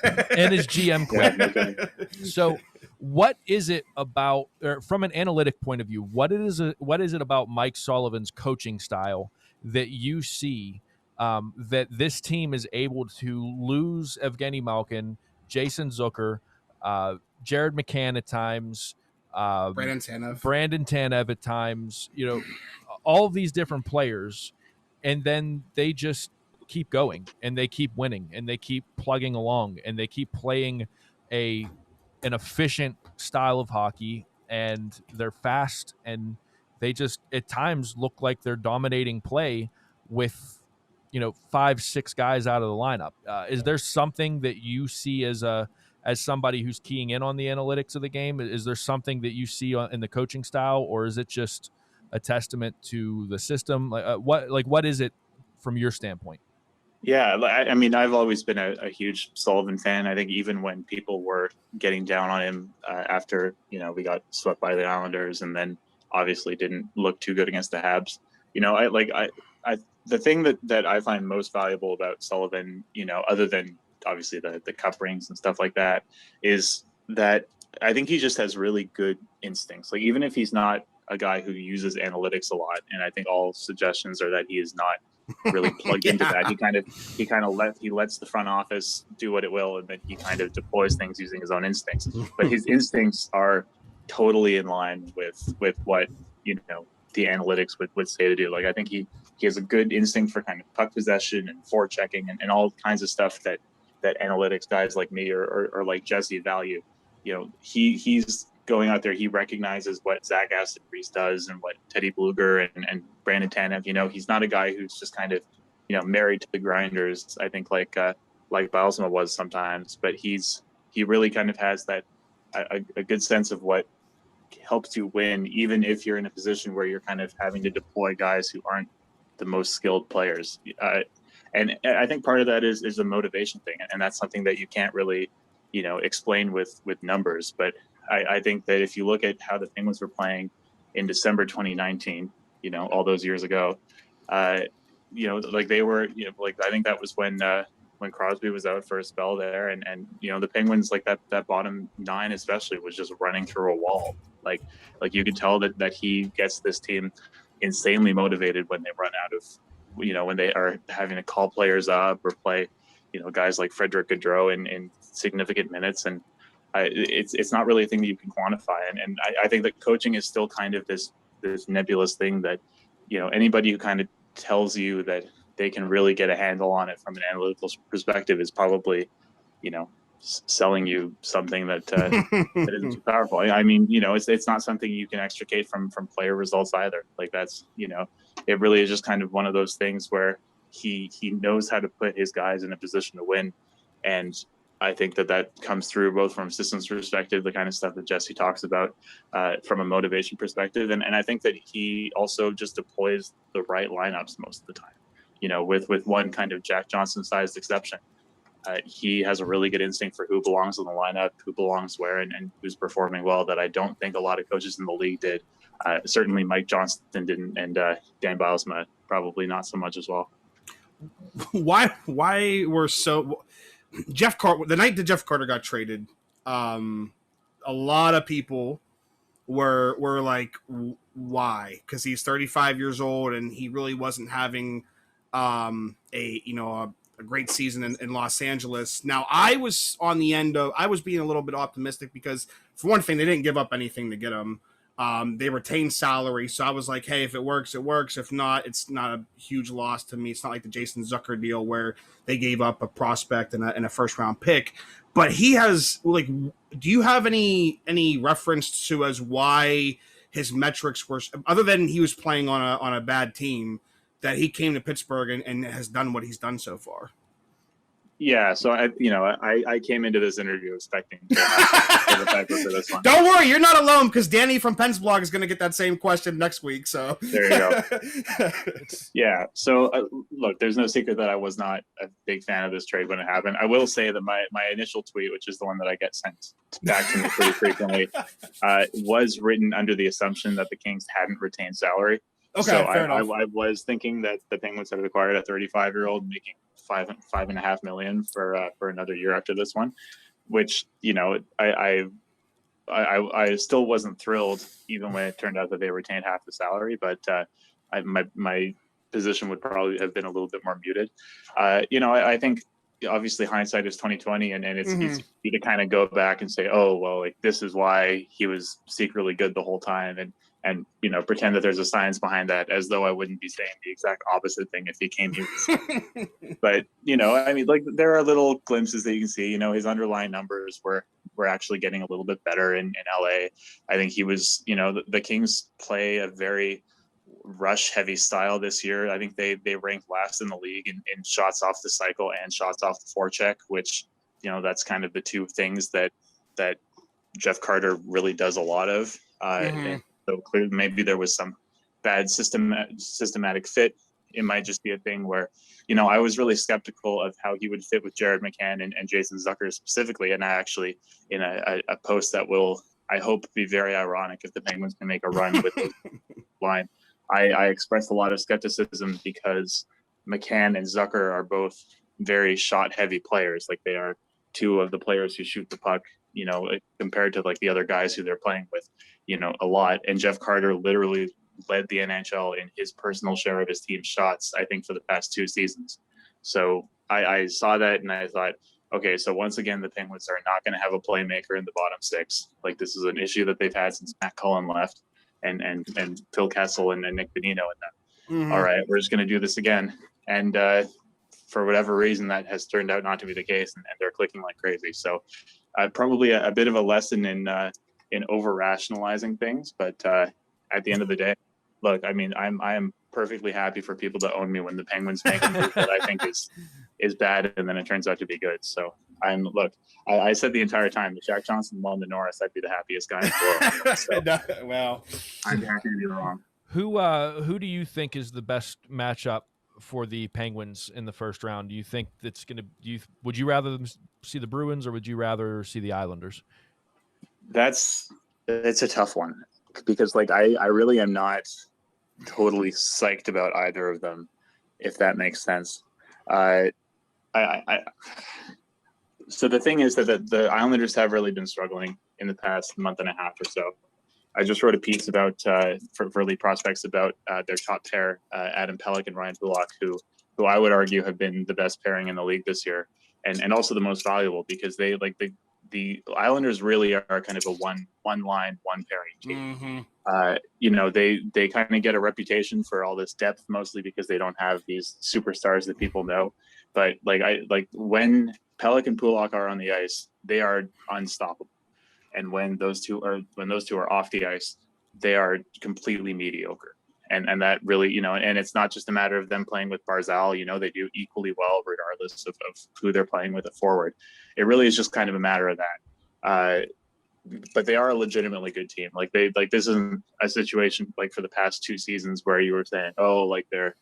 [SPEAKER 2] So what is it about, or from an analytic point of view, what is it about Mike Sullivan's coaching style that you see that this team is able to lose Evgeny Malkin, Jason Zucker, Jared McCann at times,
[SPEAKER 4] Brandon
[SPEAKER 2] Tanev at times, all of these different players, and then they just keep going and they keep winning and they keep plugging along and they keep playing an efficient style of hockey, and they're fast, and they just at times look like they're dominating play with 5-6 guys out of the lineup. Is there something that you see as somebody who's keying in on the analytics of the game? Is there something that you see in the coaching style, or is it just a testament to the system? What is it from your standpoint?
[SPEAKER 5] Yeah, I've always been a huge Sullivan fan. I think even when people were getting down on him after, we got swept by the Islanders and then obviously didn't look too good against the Habs, the thing that I find most valuable about Sullivan, other than obviously the cup rings and stuff like that, is that I think he just has really good instincts. Like, even if he's not a guy who uses analytics a lot, and I think all suggestions are that he is not really plugged into that. He lets the front office do what it will, and then he kind of deploys things using his own instincts. But his instincts are totally in line with what the analytics would say to do. Like, I think he has a good instinct for kind of puck possession and forechecking and all kinds of stuff that analytics guys like me or like Jesse value. He's going out there, he recognizes what Zach Aston-Reese does and what Teddy Bluger and Brandon Tanev. He's not a guy who's just kind of married to the grinders, I think, like Bilesma was sometimes, but he really kind of has that a good sense of what helps you win, even if you're in a position where you're kind of having to deploy guys who aren't the most skilled players. And I think part of that is a motivation thing, and that's something that you can't really explain with numbers. But I think that if you look at how the Penguins were playing in December 2019, all those years ago, like they were, I think that was when Crosby was out for a spell there, and the Penguins, like that bottom 9 especially, was just running through a wall. Like you could tell that he gets this team insanely motivated when they run out of, when they are having to call players up or play, guys like Frederick Gaudreau in significant minutes. And it's not really a thing that you can quantify. And I think that coaching is still kind of this nebulous thing that, anybody who kind of tells you that they can really get a handle on it from an analytical perspective is probably, selling you something that that isn't too powerful. I mean, it's not something you can extricate from player results either. Like, that's, it really is just kind of one of those things where he knows how to put his guys in a position to win. And I think that comes through both from a systems perspective, the kind of stuff that Jesse talks about, from a motivation perspective. And I think that he also just deploys the right lineups most of the time, with one kind of Jack Johnson sized exception. He has a really good instinct for who belongs in the lineup, who belongs where, and who's performing well that I don't think a lot of coaches in the league did. Certainly Mike Johnston didn't, and Dan Bilesma probably not so much as well.
[SPEAKER 4] Why were so Jeff Carter, the night that Jeff Carter got traded, a lot of people were like, why? Because he's 35 years old and he really wasn't having a great season in Los Angeles. Now, I was on the end of, I was being a little bit optimistic because, for one thing, they didn't give up anything to get him. They retained salary, so I was like, hey, if it works, it works. If not, it's not a huge loss to me. It's not like the Jason Zucker deal where they gave up a prospect and a first-round pick. But he has, like, do you have any reference to as why his metrics were, other than he was playing on a bad team, that he came to Pittsburgh and has done what he's done so far?
[SPEAKER 5] Yeah, so I came into this interview expecting to have the typo for this one.
[SPEAKER 4] Don't worry, you're not alone because Danny from Penn's blog is going to get that same question next week. So
[SPEAKER 5] there you go. Yeah. So look, there's no secret that I was not a big fan of this trade when it happened. I will say that my initial tweet, which is the one that I get sent back to me pretty frequently, was written under the assumption that the Kings hadn't retained salary.
[SPEAKER 4] Okay,
[SPEAKER 5] so
[SPEAKER 4] fair enough.
[SPEAKER 5] I was thinking that the Penguins had acquired a 35-year-old making $5.5 million for another year after this one, which I still wasn't thrilled even when it turned out that they retained half the salary, but my position would probably have been a little bit more muted. I think obviously hindsight is 20/20, and it's easy to kind of go back and say, oh well, like this is why he was secretly good the whole time, and pretend that there's a science behind that, as though I wouldn't be saying the exact opposite thing if he came here. But, like there are little glimpses that you can see, his underlying numbers were actually getting a little bit better in LA. I think he was, the Kings play a very rush heavy style this year. I think they ranked last in the league in shots off the cycle and shots off the forecheck, which, that's kind of the two things that Jeff Carter really does a lot of. And so clearly maybe there was some bad systematic fit. It might just be a thing where, I was really skeptical of how he would fit with Jared McCann and Jason Zucker specifically. And I actually, in a post that will, I hope, be very ironic if the Penguins can make a run with the line, I expressed a lot of skepticism because McCann and Zucker are both very shot-heavy players. Like they are two of the players who shoot the puck, compared to like the other guys who they're playing with, a lot. And Jeff Carter literally led the NHL in his personal share of his team's shots, I think, for the past 2 seasons. So I saw that and I thought, okay, so once again, the Penguins are not going to have a playmaker in the bottom 6. Like this is an issue that they've had since Matt Cullen left and Phil Kessel and Nick Bonino and them. All right, we're just going to do this again. And for whatever reason, that has turned out not to be the case, and they're clicking like crazy. So probably a bit of a lesson in over rationalizing things, but at the end of the day, look, I mean, I am perfectly happy for people to own me when the Penguins make a move that I think is bad, and then it turns out to be good. So I said the entire time, if Jack Johnson won the Norris, I'd be the happiest guy in the world. So,
[SPEAKER 4] well,
[SPEAKER 5] I'm happy to be wrong.
[SPEAKER 2] Who do you think is the best matchup for the Penguins in the first round? Do you think that's going to? Would you rather see the Bruins or would you rather see the Islanders?
[SPEAKER 5] It's a tough one because I really am not totally psyched about either of them, if that makes sense. So the thing is that the Islanders have really been struggling in the past month and a half or so. I just wrote a piece about for Elite Prospects about their top pair, Adam Pelech and Ryan Pulock, who I would argue have been the best pairing in the league this year, and also the most valuable because they the Islanders really are kind of a one line, one pairing team. They kind of get a reputation for all this depth, mostly because they don't have these superstars that people know. But when Pelech and Pulock are on the ice, they are unstoppable. And when those two are off the ice, they are completely mediocre. And that really, and it's not just a matter of them playing with Barzal, they do equally well regardless of who they're playing with at forward. It really is just kind of a matter of that. But they are a legitimately good team. This isn't a situation like for the past 2 seasons where you were saying, oh, like they're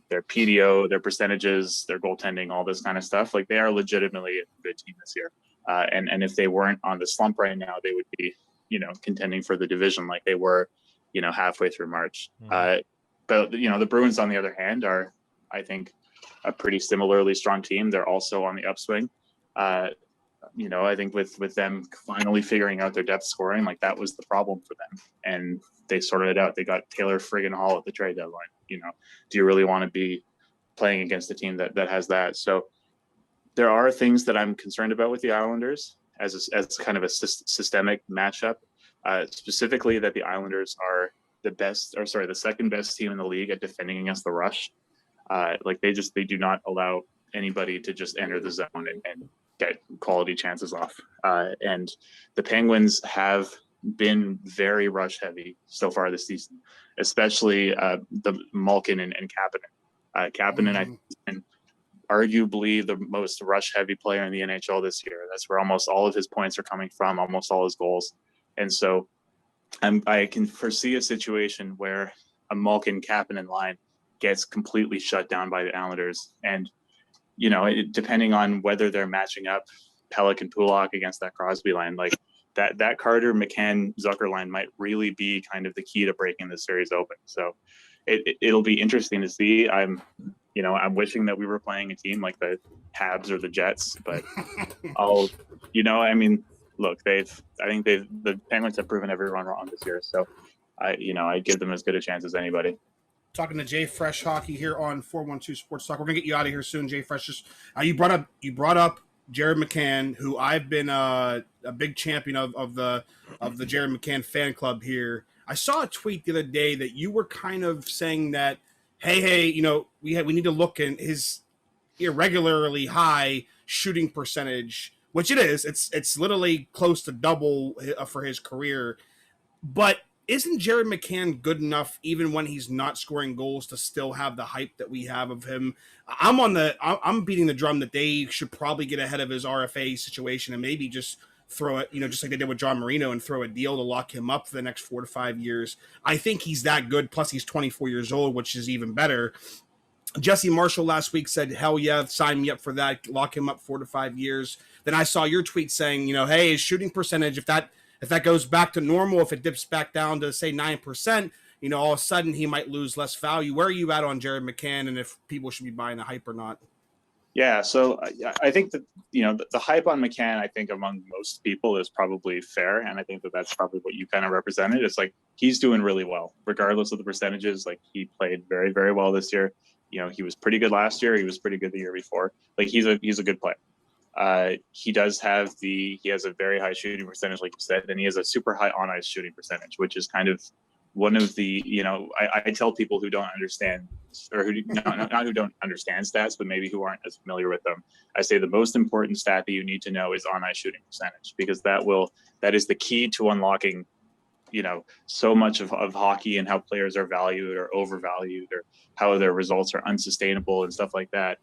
[SPEAKER 5] their PDO, their percentages, their goaltending, all this kind of stuff. Like they are legitimately a good team this year. And if they weren't on the slump right now, they would be, contending for the division like they were, halfway through March. But the Bruins, on the other hand, are, I think, a pretty similarly strong team. They're also on the upswing. I think with them finally figuring out their depth scoring, like that was the problem for them, and they sorted it out. They got Taylor friggin' Hall at the trade deadline. Do you really want to be playing against a team that has that? So there are things that I'm concerned about with the Islanders as kind of a systemic matchup. Specifically, that the Islanders are the second best team in the league at defending against the rush. They do not allow anybody to just enter the zone and get quality chances off. And the Penguins have been very rush heavy so far this season, especially the Malkin and Kapanen. Kapanen, I think, arguably the most rush heavy player in the NHL this year. That's where almost all of his points are coming from, almost all his goals. And so I can foresee a situation where a Malkin Kapanen line gets completely shut down by the Islanders. And, depending on whether they're matching up Pelech and Pulak against that Crosby line, like that Carter, McCann, Zucker line might really be kind of the key to breaking the series open. So it'll be interesting to see. I'm wishing that we were playing a team like the Habs or the Jets, but look, the Penguins have proven everyone wrong this year. So I give them as good a chance as anybody.
[SPEAKER 4] Talking to Jay Fresh Hockey here on 412 Sports Talk. We're gonna get you out of here soon, Jay Fresh. Just you brought up Jared McCann, who I've been a big champion of the Jared McCann fan club here. I saw a tweet the other day that you were kind of saying that, hey, we need to look in his irregularly high shooting percentage, which it is. It's literally close to double for his career, but isn't Jared McCann good enough, even when he's not scoring goals, to still have the hype that we have of him? I'm beating the drum that they should probably get ahead of his RFA situation and maybe just throw it, just like they did with John Marino, and throw a deal to lock him up for the next 4 to 5 years. I think he's that good. Plus he's 24 years old, which is even better. Jesse Marshall last week said, hell yeah, sign me up for that. Lock him up 4 to 5 years. Then I saw your tweet saying, hey, his shooting percentage, if that goes back to normal, if it dips back down to, say, 9%, all of a sudden he might lose less value. Where are you at on Jared McCann, and if people should be buying the hype or not?
[SPEAKER 5] Yeah, so I think that, the hype on McCann, I think among most people is probably fair. And I think that that's probably what you kind of represented. It's like he's doing really well, regardless of the percentages. Like he played very, very well this year. He was pretty good last year. He was pretty good the year before. Like he's a good player. He has a very high shooting percentage, like you said, and he has a super high on ice shooting percentage, which is kind of one of the, I tell people who don't understand, or not who don't understand stats, but maybe who aren't as familiar with them. I say the most important stat that you need to know is on ice shooting percentage, because that is the key to unlocking, so much of hockey, and how players are valued or overvalued, or how their results are unsustainable and stuff like that.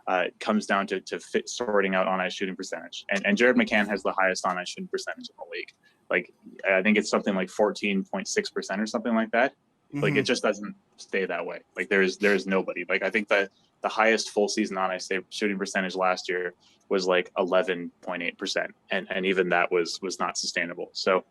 [SPEAKER 5] It comes down to sorting out on ice shooting percentage. And Jared McCann has the highest on ice shooting percentage in the league. Like, I think it's something like 14.6% or something like that. Mm-hmm. Like, it just doesn't stay that way. Like, there's nobody. Like, I think that the highest full season on ice shooting percentage last year was like 11.8%. And even that was not sustainable. So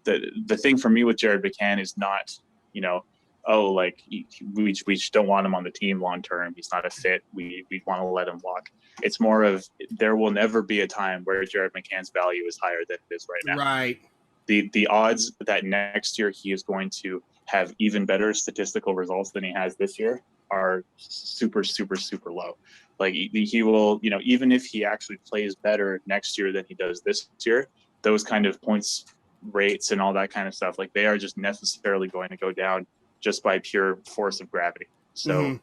[SPEAKER 5] the thing for me with Jared McCann is not, we just don't want him on the team long term. He's not a fit. We want to let him walk. It's more of, there will never be a time where Jared McCann's value is higher than it is right now.
[SPEAKER 4] Right.
[SPEAKER 5] The odds that next year he is going to have even better statistical results than he has this year are super, super, super low. Like he will, even if he actually plays better next year than he does this year, those kind of points rates and all that kind of stuff, like they are just necessarily going to go down just by pure force of gravity. So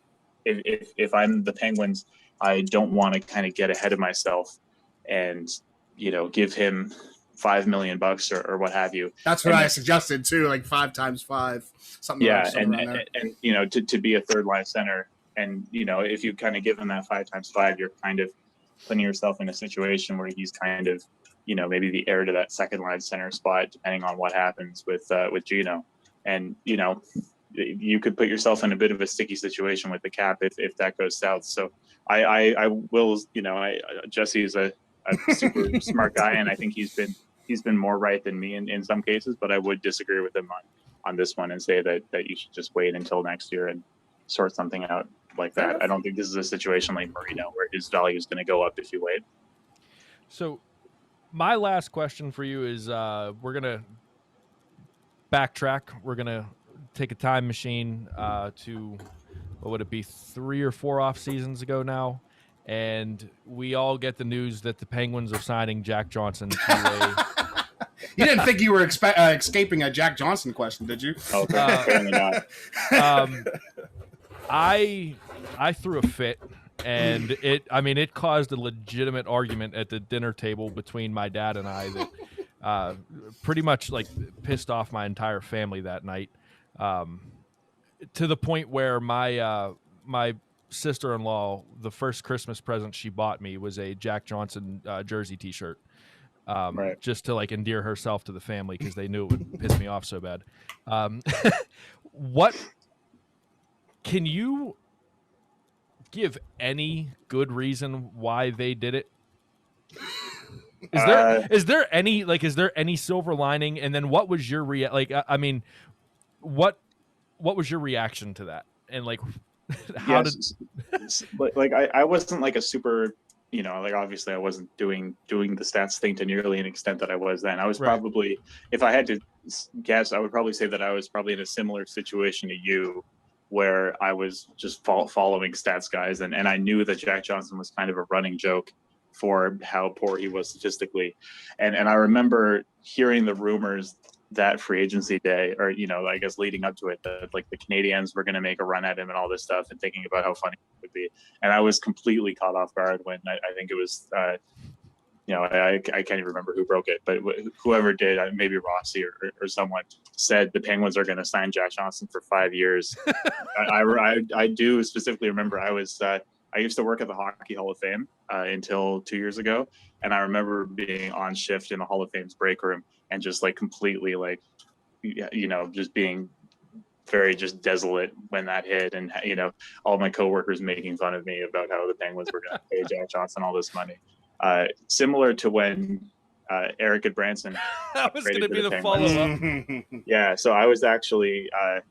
[SPEAKER 5] if I'm the Penguins, I don't want to kind of get ahead of myself and, give him $5 million or what have you.
[SPEAKER 4] That's what I suggested too, like 5 times 5, something.
[SPEAKER 5] Yeah. And to be a third line center, and, if you kind of give him that 5 times 5, you're kind of putting yourself in a situation where he's kind of, maybe the heir to that second line center spot, depending on what happens with Gino. And, you could put yourself in a bit of a sticky situation with the cap if that goes south. So I will, Jesse is a super smart guy, and I think he's been more right than me in some cases, but I would disagree with him on this one and say that you should just wait until next year and sort something out like that. I don't think this is a situation like Marino where his value is going to go up if you wait.
[SPEAKER 2] So my last question for you is we're going to backtrack. We're going to take a time machine to, what would it be, 3 or 4 off seasons ago now. And we all get the news that the Penguins are signing Jack Johnson to a...
[SPEAKER 4] You didn't think you were escaping a Jack Johnson question, did you?
[SPEAKER 5] Okay, apparently not.
[SPEAKER 2] I threw a fit, and it caused a legitimate argument at the dinner table between my dad and I that pretty much like pissed off my entire family that night, to the point where my sister-in-law, the first Christmas present she bought me was a Jack Johnson jersey T-shirt.
[SPEAKER 5] Right.
[SPEAKER 2] Just to like endear herself to the family because they knew it would piss me off so bad. What can you give any good reason why they did it? Is there any silver lining? And then what was your what was your reaction to that? And like how
[SPEAKER 5] I wasn't like a super, obviously I wasn't doing the stats thing to nearly an extent that I was then. I was probably, if I had to guess, I would probably say that I was probably in a similar situation to you, where I was just following stats guys, and I knew that Jack Johnson was kind of a running joke for how poor he was statistically. And I remember hearing the rumors that free agency day, or, I guess leading up to it, that like the Canadians were going to make a run at him and all this stuff, and thinking about how funny it would be. And I was completely caught off guard when I think it was, I can't even remember who broke it, but whoever did, maybe Rossi or someone said the Penguins are going to sign Jack Johnson for 5 years. I do specifically remember I used to work at the Hockey Hall of Fame until 2 years ago. And I remember being on shift in the Hall of Fame's break room and just like completely like, just being very just desolate when that hit. And, all my coworkers making fun of me about how the Penguins were going to pay Jack Johnson all this money. Similar to when Eric Goodbranson.
[SPEAKER 2] That was going to be the follow-up.
[SPEAKER 5] Yeah, so I was actually, I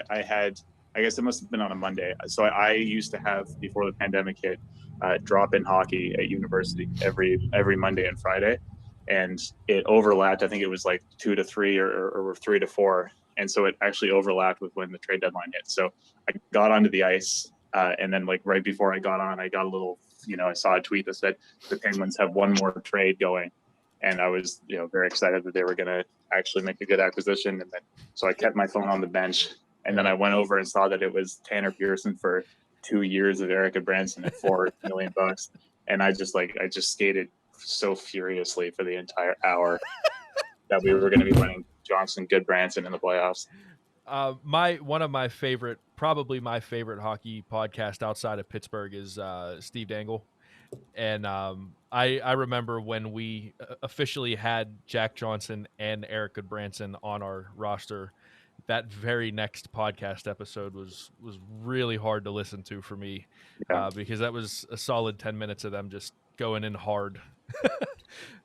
[SPEAKER 5] had, I guess it must have been on a Monday. So I used to have, before the pandemic hit, drop-in hockey at university every Monday and Friday. And it overlapped. I think it was like 2 to 3 or 3 to 4. And so it actually overlapped with when the trade deadline hit. So I got onto the ice, and then like right before I got on, I got a little, I saw a tweet that said the Penguins have one more trade going. And I was, very excited that they were going to actually make a good acquisition. And then, so I kept my phone on the bench, and then I went over and saw that it was Tanner Pearson for 2 years of Eric Branson at $4 million. And I just skated so furiously for the entire hour that we were going to be winning Johnson, Goodbranson in the playoffs.
[SPEAKER 2] Probably my favorite hockey podcast outside of Pittsburgh is Steve Dangle. And I remember when we officially had Jack Johnson and Eric Goodbranson on our roster, that very next podcast episode was really hard to listen to for me, because that was a solid 10 minutes of them just going in hard.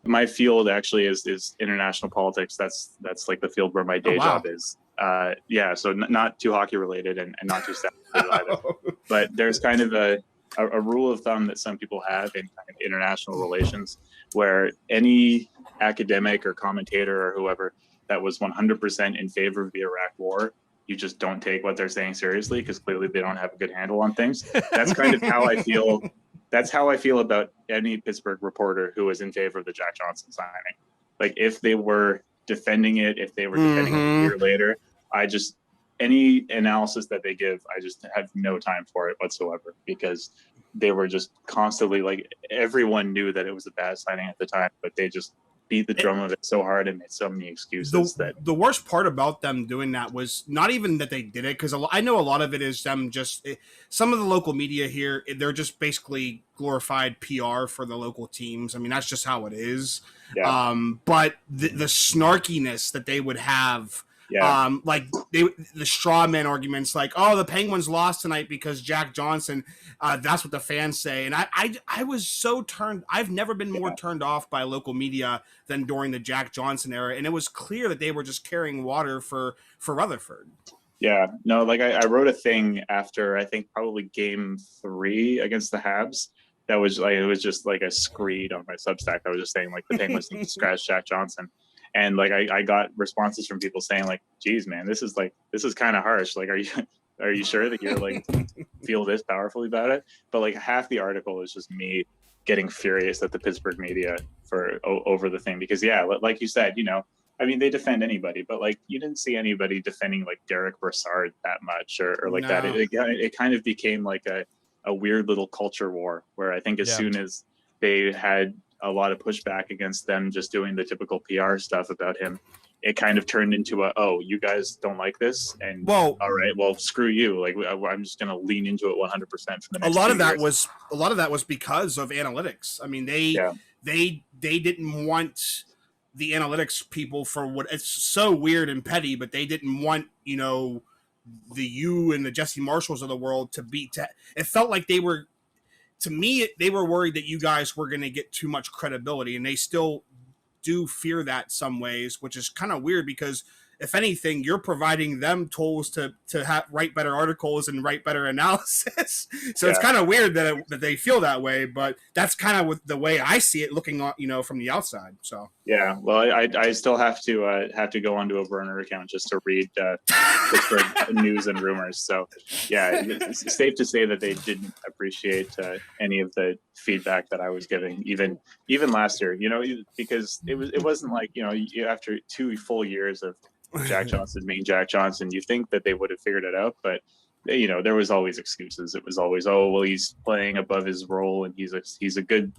[SPEAKER 5] My field actually is international politics. That's like the field where my day job is. So not too hockey related and not too stats related either. But there's kind of a rule of thumb that some people have in kind of international relations, where any academic or commentator or whoever that was 100% in favor of the Iraq War, you just don't take what they're saying seriously, because clearly they don't have a good handle on things. That's kind of how I feel. That's how I feel about any Pittsburgh reporter who is in favor of the Jack Johnson signing. Like if they were defending it, if they were defending it a year later, any analysis that they give, I just have no time for it whatsoever, because they were just constantly like, everyone knew that it was a bad signing at the time, but they just beat the drum of it so hard and made so many excuses.
[SPEAKER 4] The worst part about them doing that was not even that they did it, because I know a lot of it is them some of the local media here, they're just basically glorified PR for the local teams. I mean, that's just how it is. Yeah. But the snarkiness that they would have
[SPEAKER 5] Yeah.
[SPEAKER 4] Like the straw man arguments, like, oh, the Penguins lost tonight because Jack Johnson. That's what the fans say, and I was so turned. I've never been more turned off by local media than during the Jack Johnson era, and it was clear that they were just carrying water for Rutherford.
[SPEAKER 5] Yeah, no, like I wrote a thing after I think probably Game 3 against the Habs. That was like, it was just like a screed on my Substack. I was just saying like the Penguins need to scratch Jack Johnson. And like I got responses from people saying like, geez, man, this is kind of harsh. Like, are you sure that you're like feel this powerfully about it? But like half the article is just me getting furious at the Pittsburgh media for over the thing, because like you said, I mean, they defend anybody, but like you didn't see anybody defending like Derek Brassard that much or like that. It kind of became like a weird little culture war where I think as soon as they had a lot of pushback against them just doing the typical PR stuff about him, it kind of turned into you guys don't like this, and all right, well, screw you. Like I'm just going to lean into it 100% for the next.
[SPEAKER 4] A lot of that was because of analytics. I mean, they didn't want the analytics people for what it's so weird and petty, but they didn't want the and the Jesse Marshalls of the world it felt like they were. To me, they were worried that you guys were going to get too much credibility, and they still do fear that some ways, which is kind of weird because if anything, you're providing them tools to write better articles and write better analysis. So it's kind of weird that they feel that way, but that's kind of the way I see it looking on, from the outside. So
[SPEAKER 5] yeah, well, I still have to go onto a burner account just to read Pittsburgh news and rumors. So yeah, it's safe to say that they didn't appreciate any of the feedback that I was giving, even last year, because it wasn't like, after 2 full years of Jack Johnson being Jack Johnson, you think that they would have figured it out, but there was always excuses. It was always, he's playing above his role and he's a good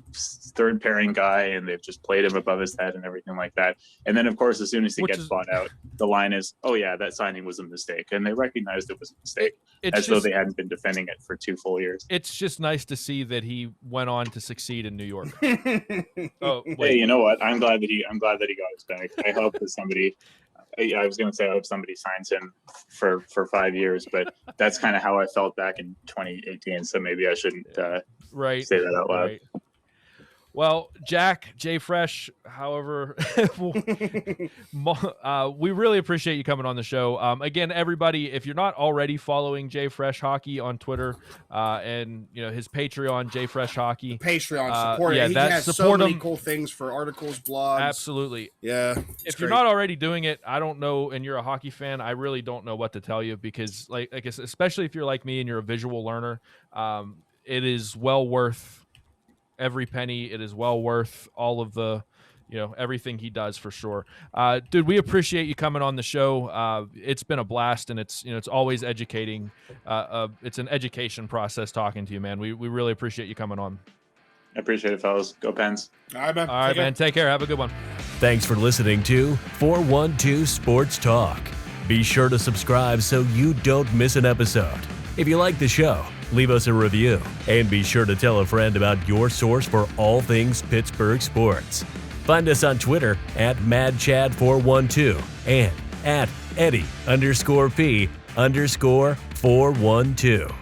[SPEAKER 5] third pairing guy and they've just played him above his head and everything like that. And then of course, as soon as he gets bought out, the line is, that signing was a mistake, and they recognized it was a mistake, though they hadn't been defending it for 2 full years.
[SPEAKER 2] It's just nice to see that he went on to succeed in New York.
[SPEAKER 5] Hey, you know what? I'm glad that he got his bag. I hope that somebody. I was going to say I hope somebody signs him for 5 years, but that's kind of how I felt back in 2018. So maybe I shouldn't say that out loud. Right.
[SPEAKER 2] Well, Jack, Jay Fresh, however, we really appreciate you coming on the show. Again, everybody, if you're not already following Jay Fresh Hockey on Twitter and his Patreon, Jay Fresh Hockey.
[SPEAKER 4] Patreon, support it. He has so many cool things for articles, blogs.
[SPEAKER 2] Absolutely.
[SPEAKER 4] Yeah.
[SPEAKER 2] If you're not already doing it, I don't know, and you're a hockey fan, I really don't know what to tell you, because like especially if you're like me and you're a visual learner, it is well worth every penny. It is well worth all of the, everything he does, for sure. Dude, we appreciate you coming on the show. It's been a blast, and it's always educating. It's an education process talking to you, man. We really appreciate you coming on.
[SPEAKER 5] I appreciate it, fellas. Go Pens.
[SPEAKER 4] All right, man.
[SPEAKER 2] All right, man. Take care. Have a good one.
[SPEAKER 1] Thanks for listening to 412 Sports Talk. Be sure to subscribe so you don't miss an episode. If you like the show, leave us a review, and be sure to tell a friend about your source for all things Pittsburgh sports. Find us on Twitter at MadChad412 and at Eddie_P_412.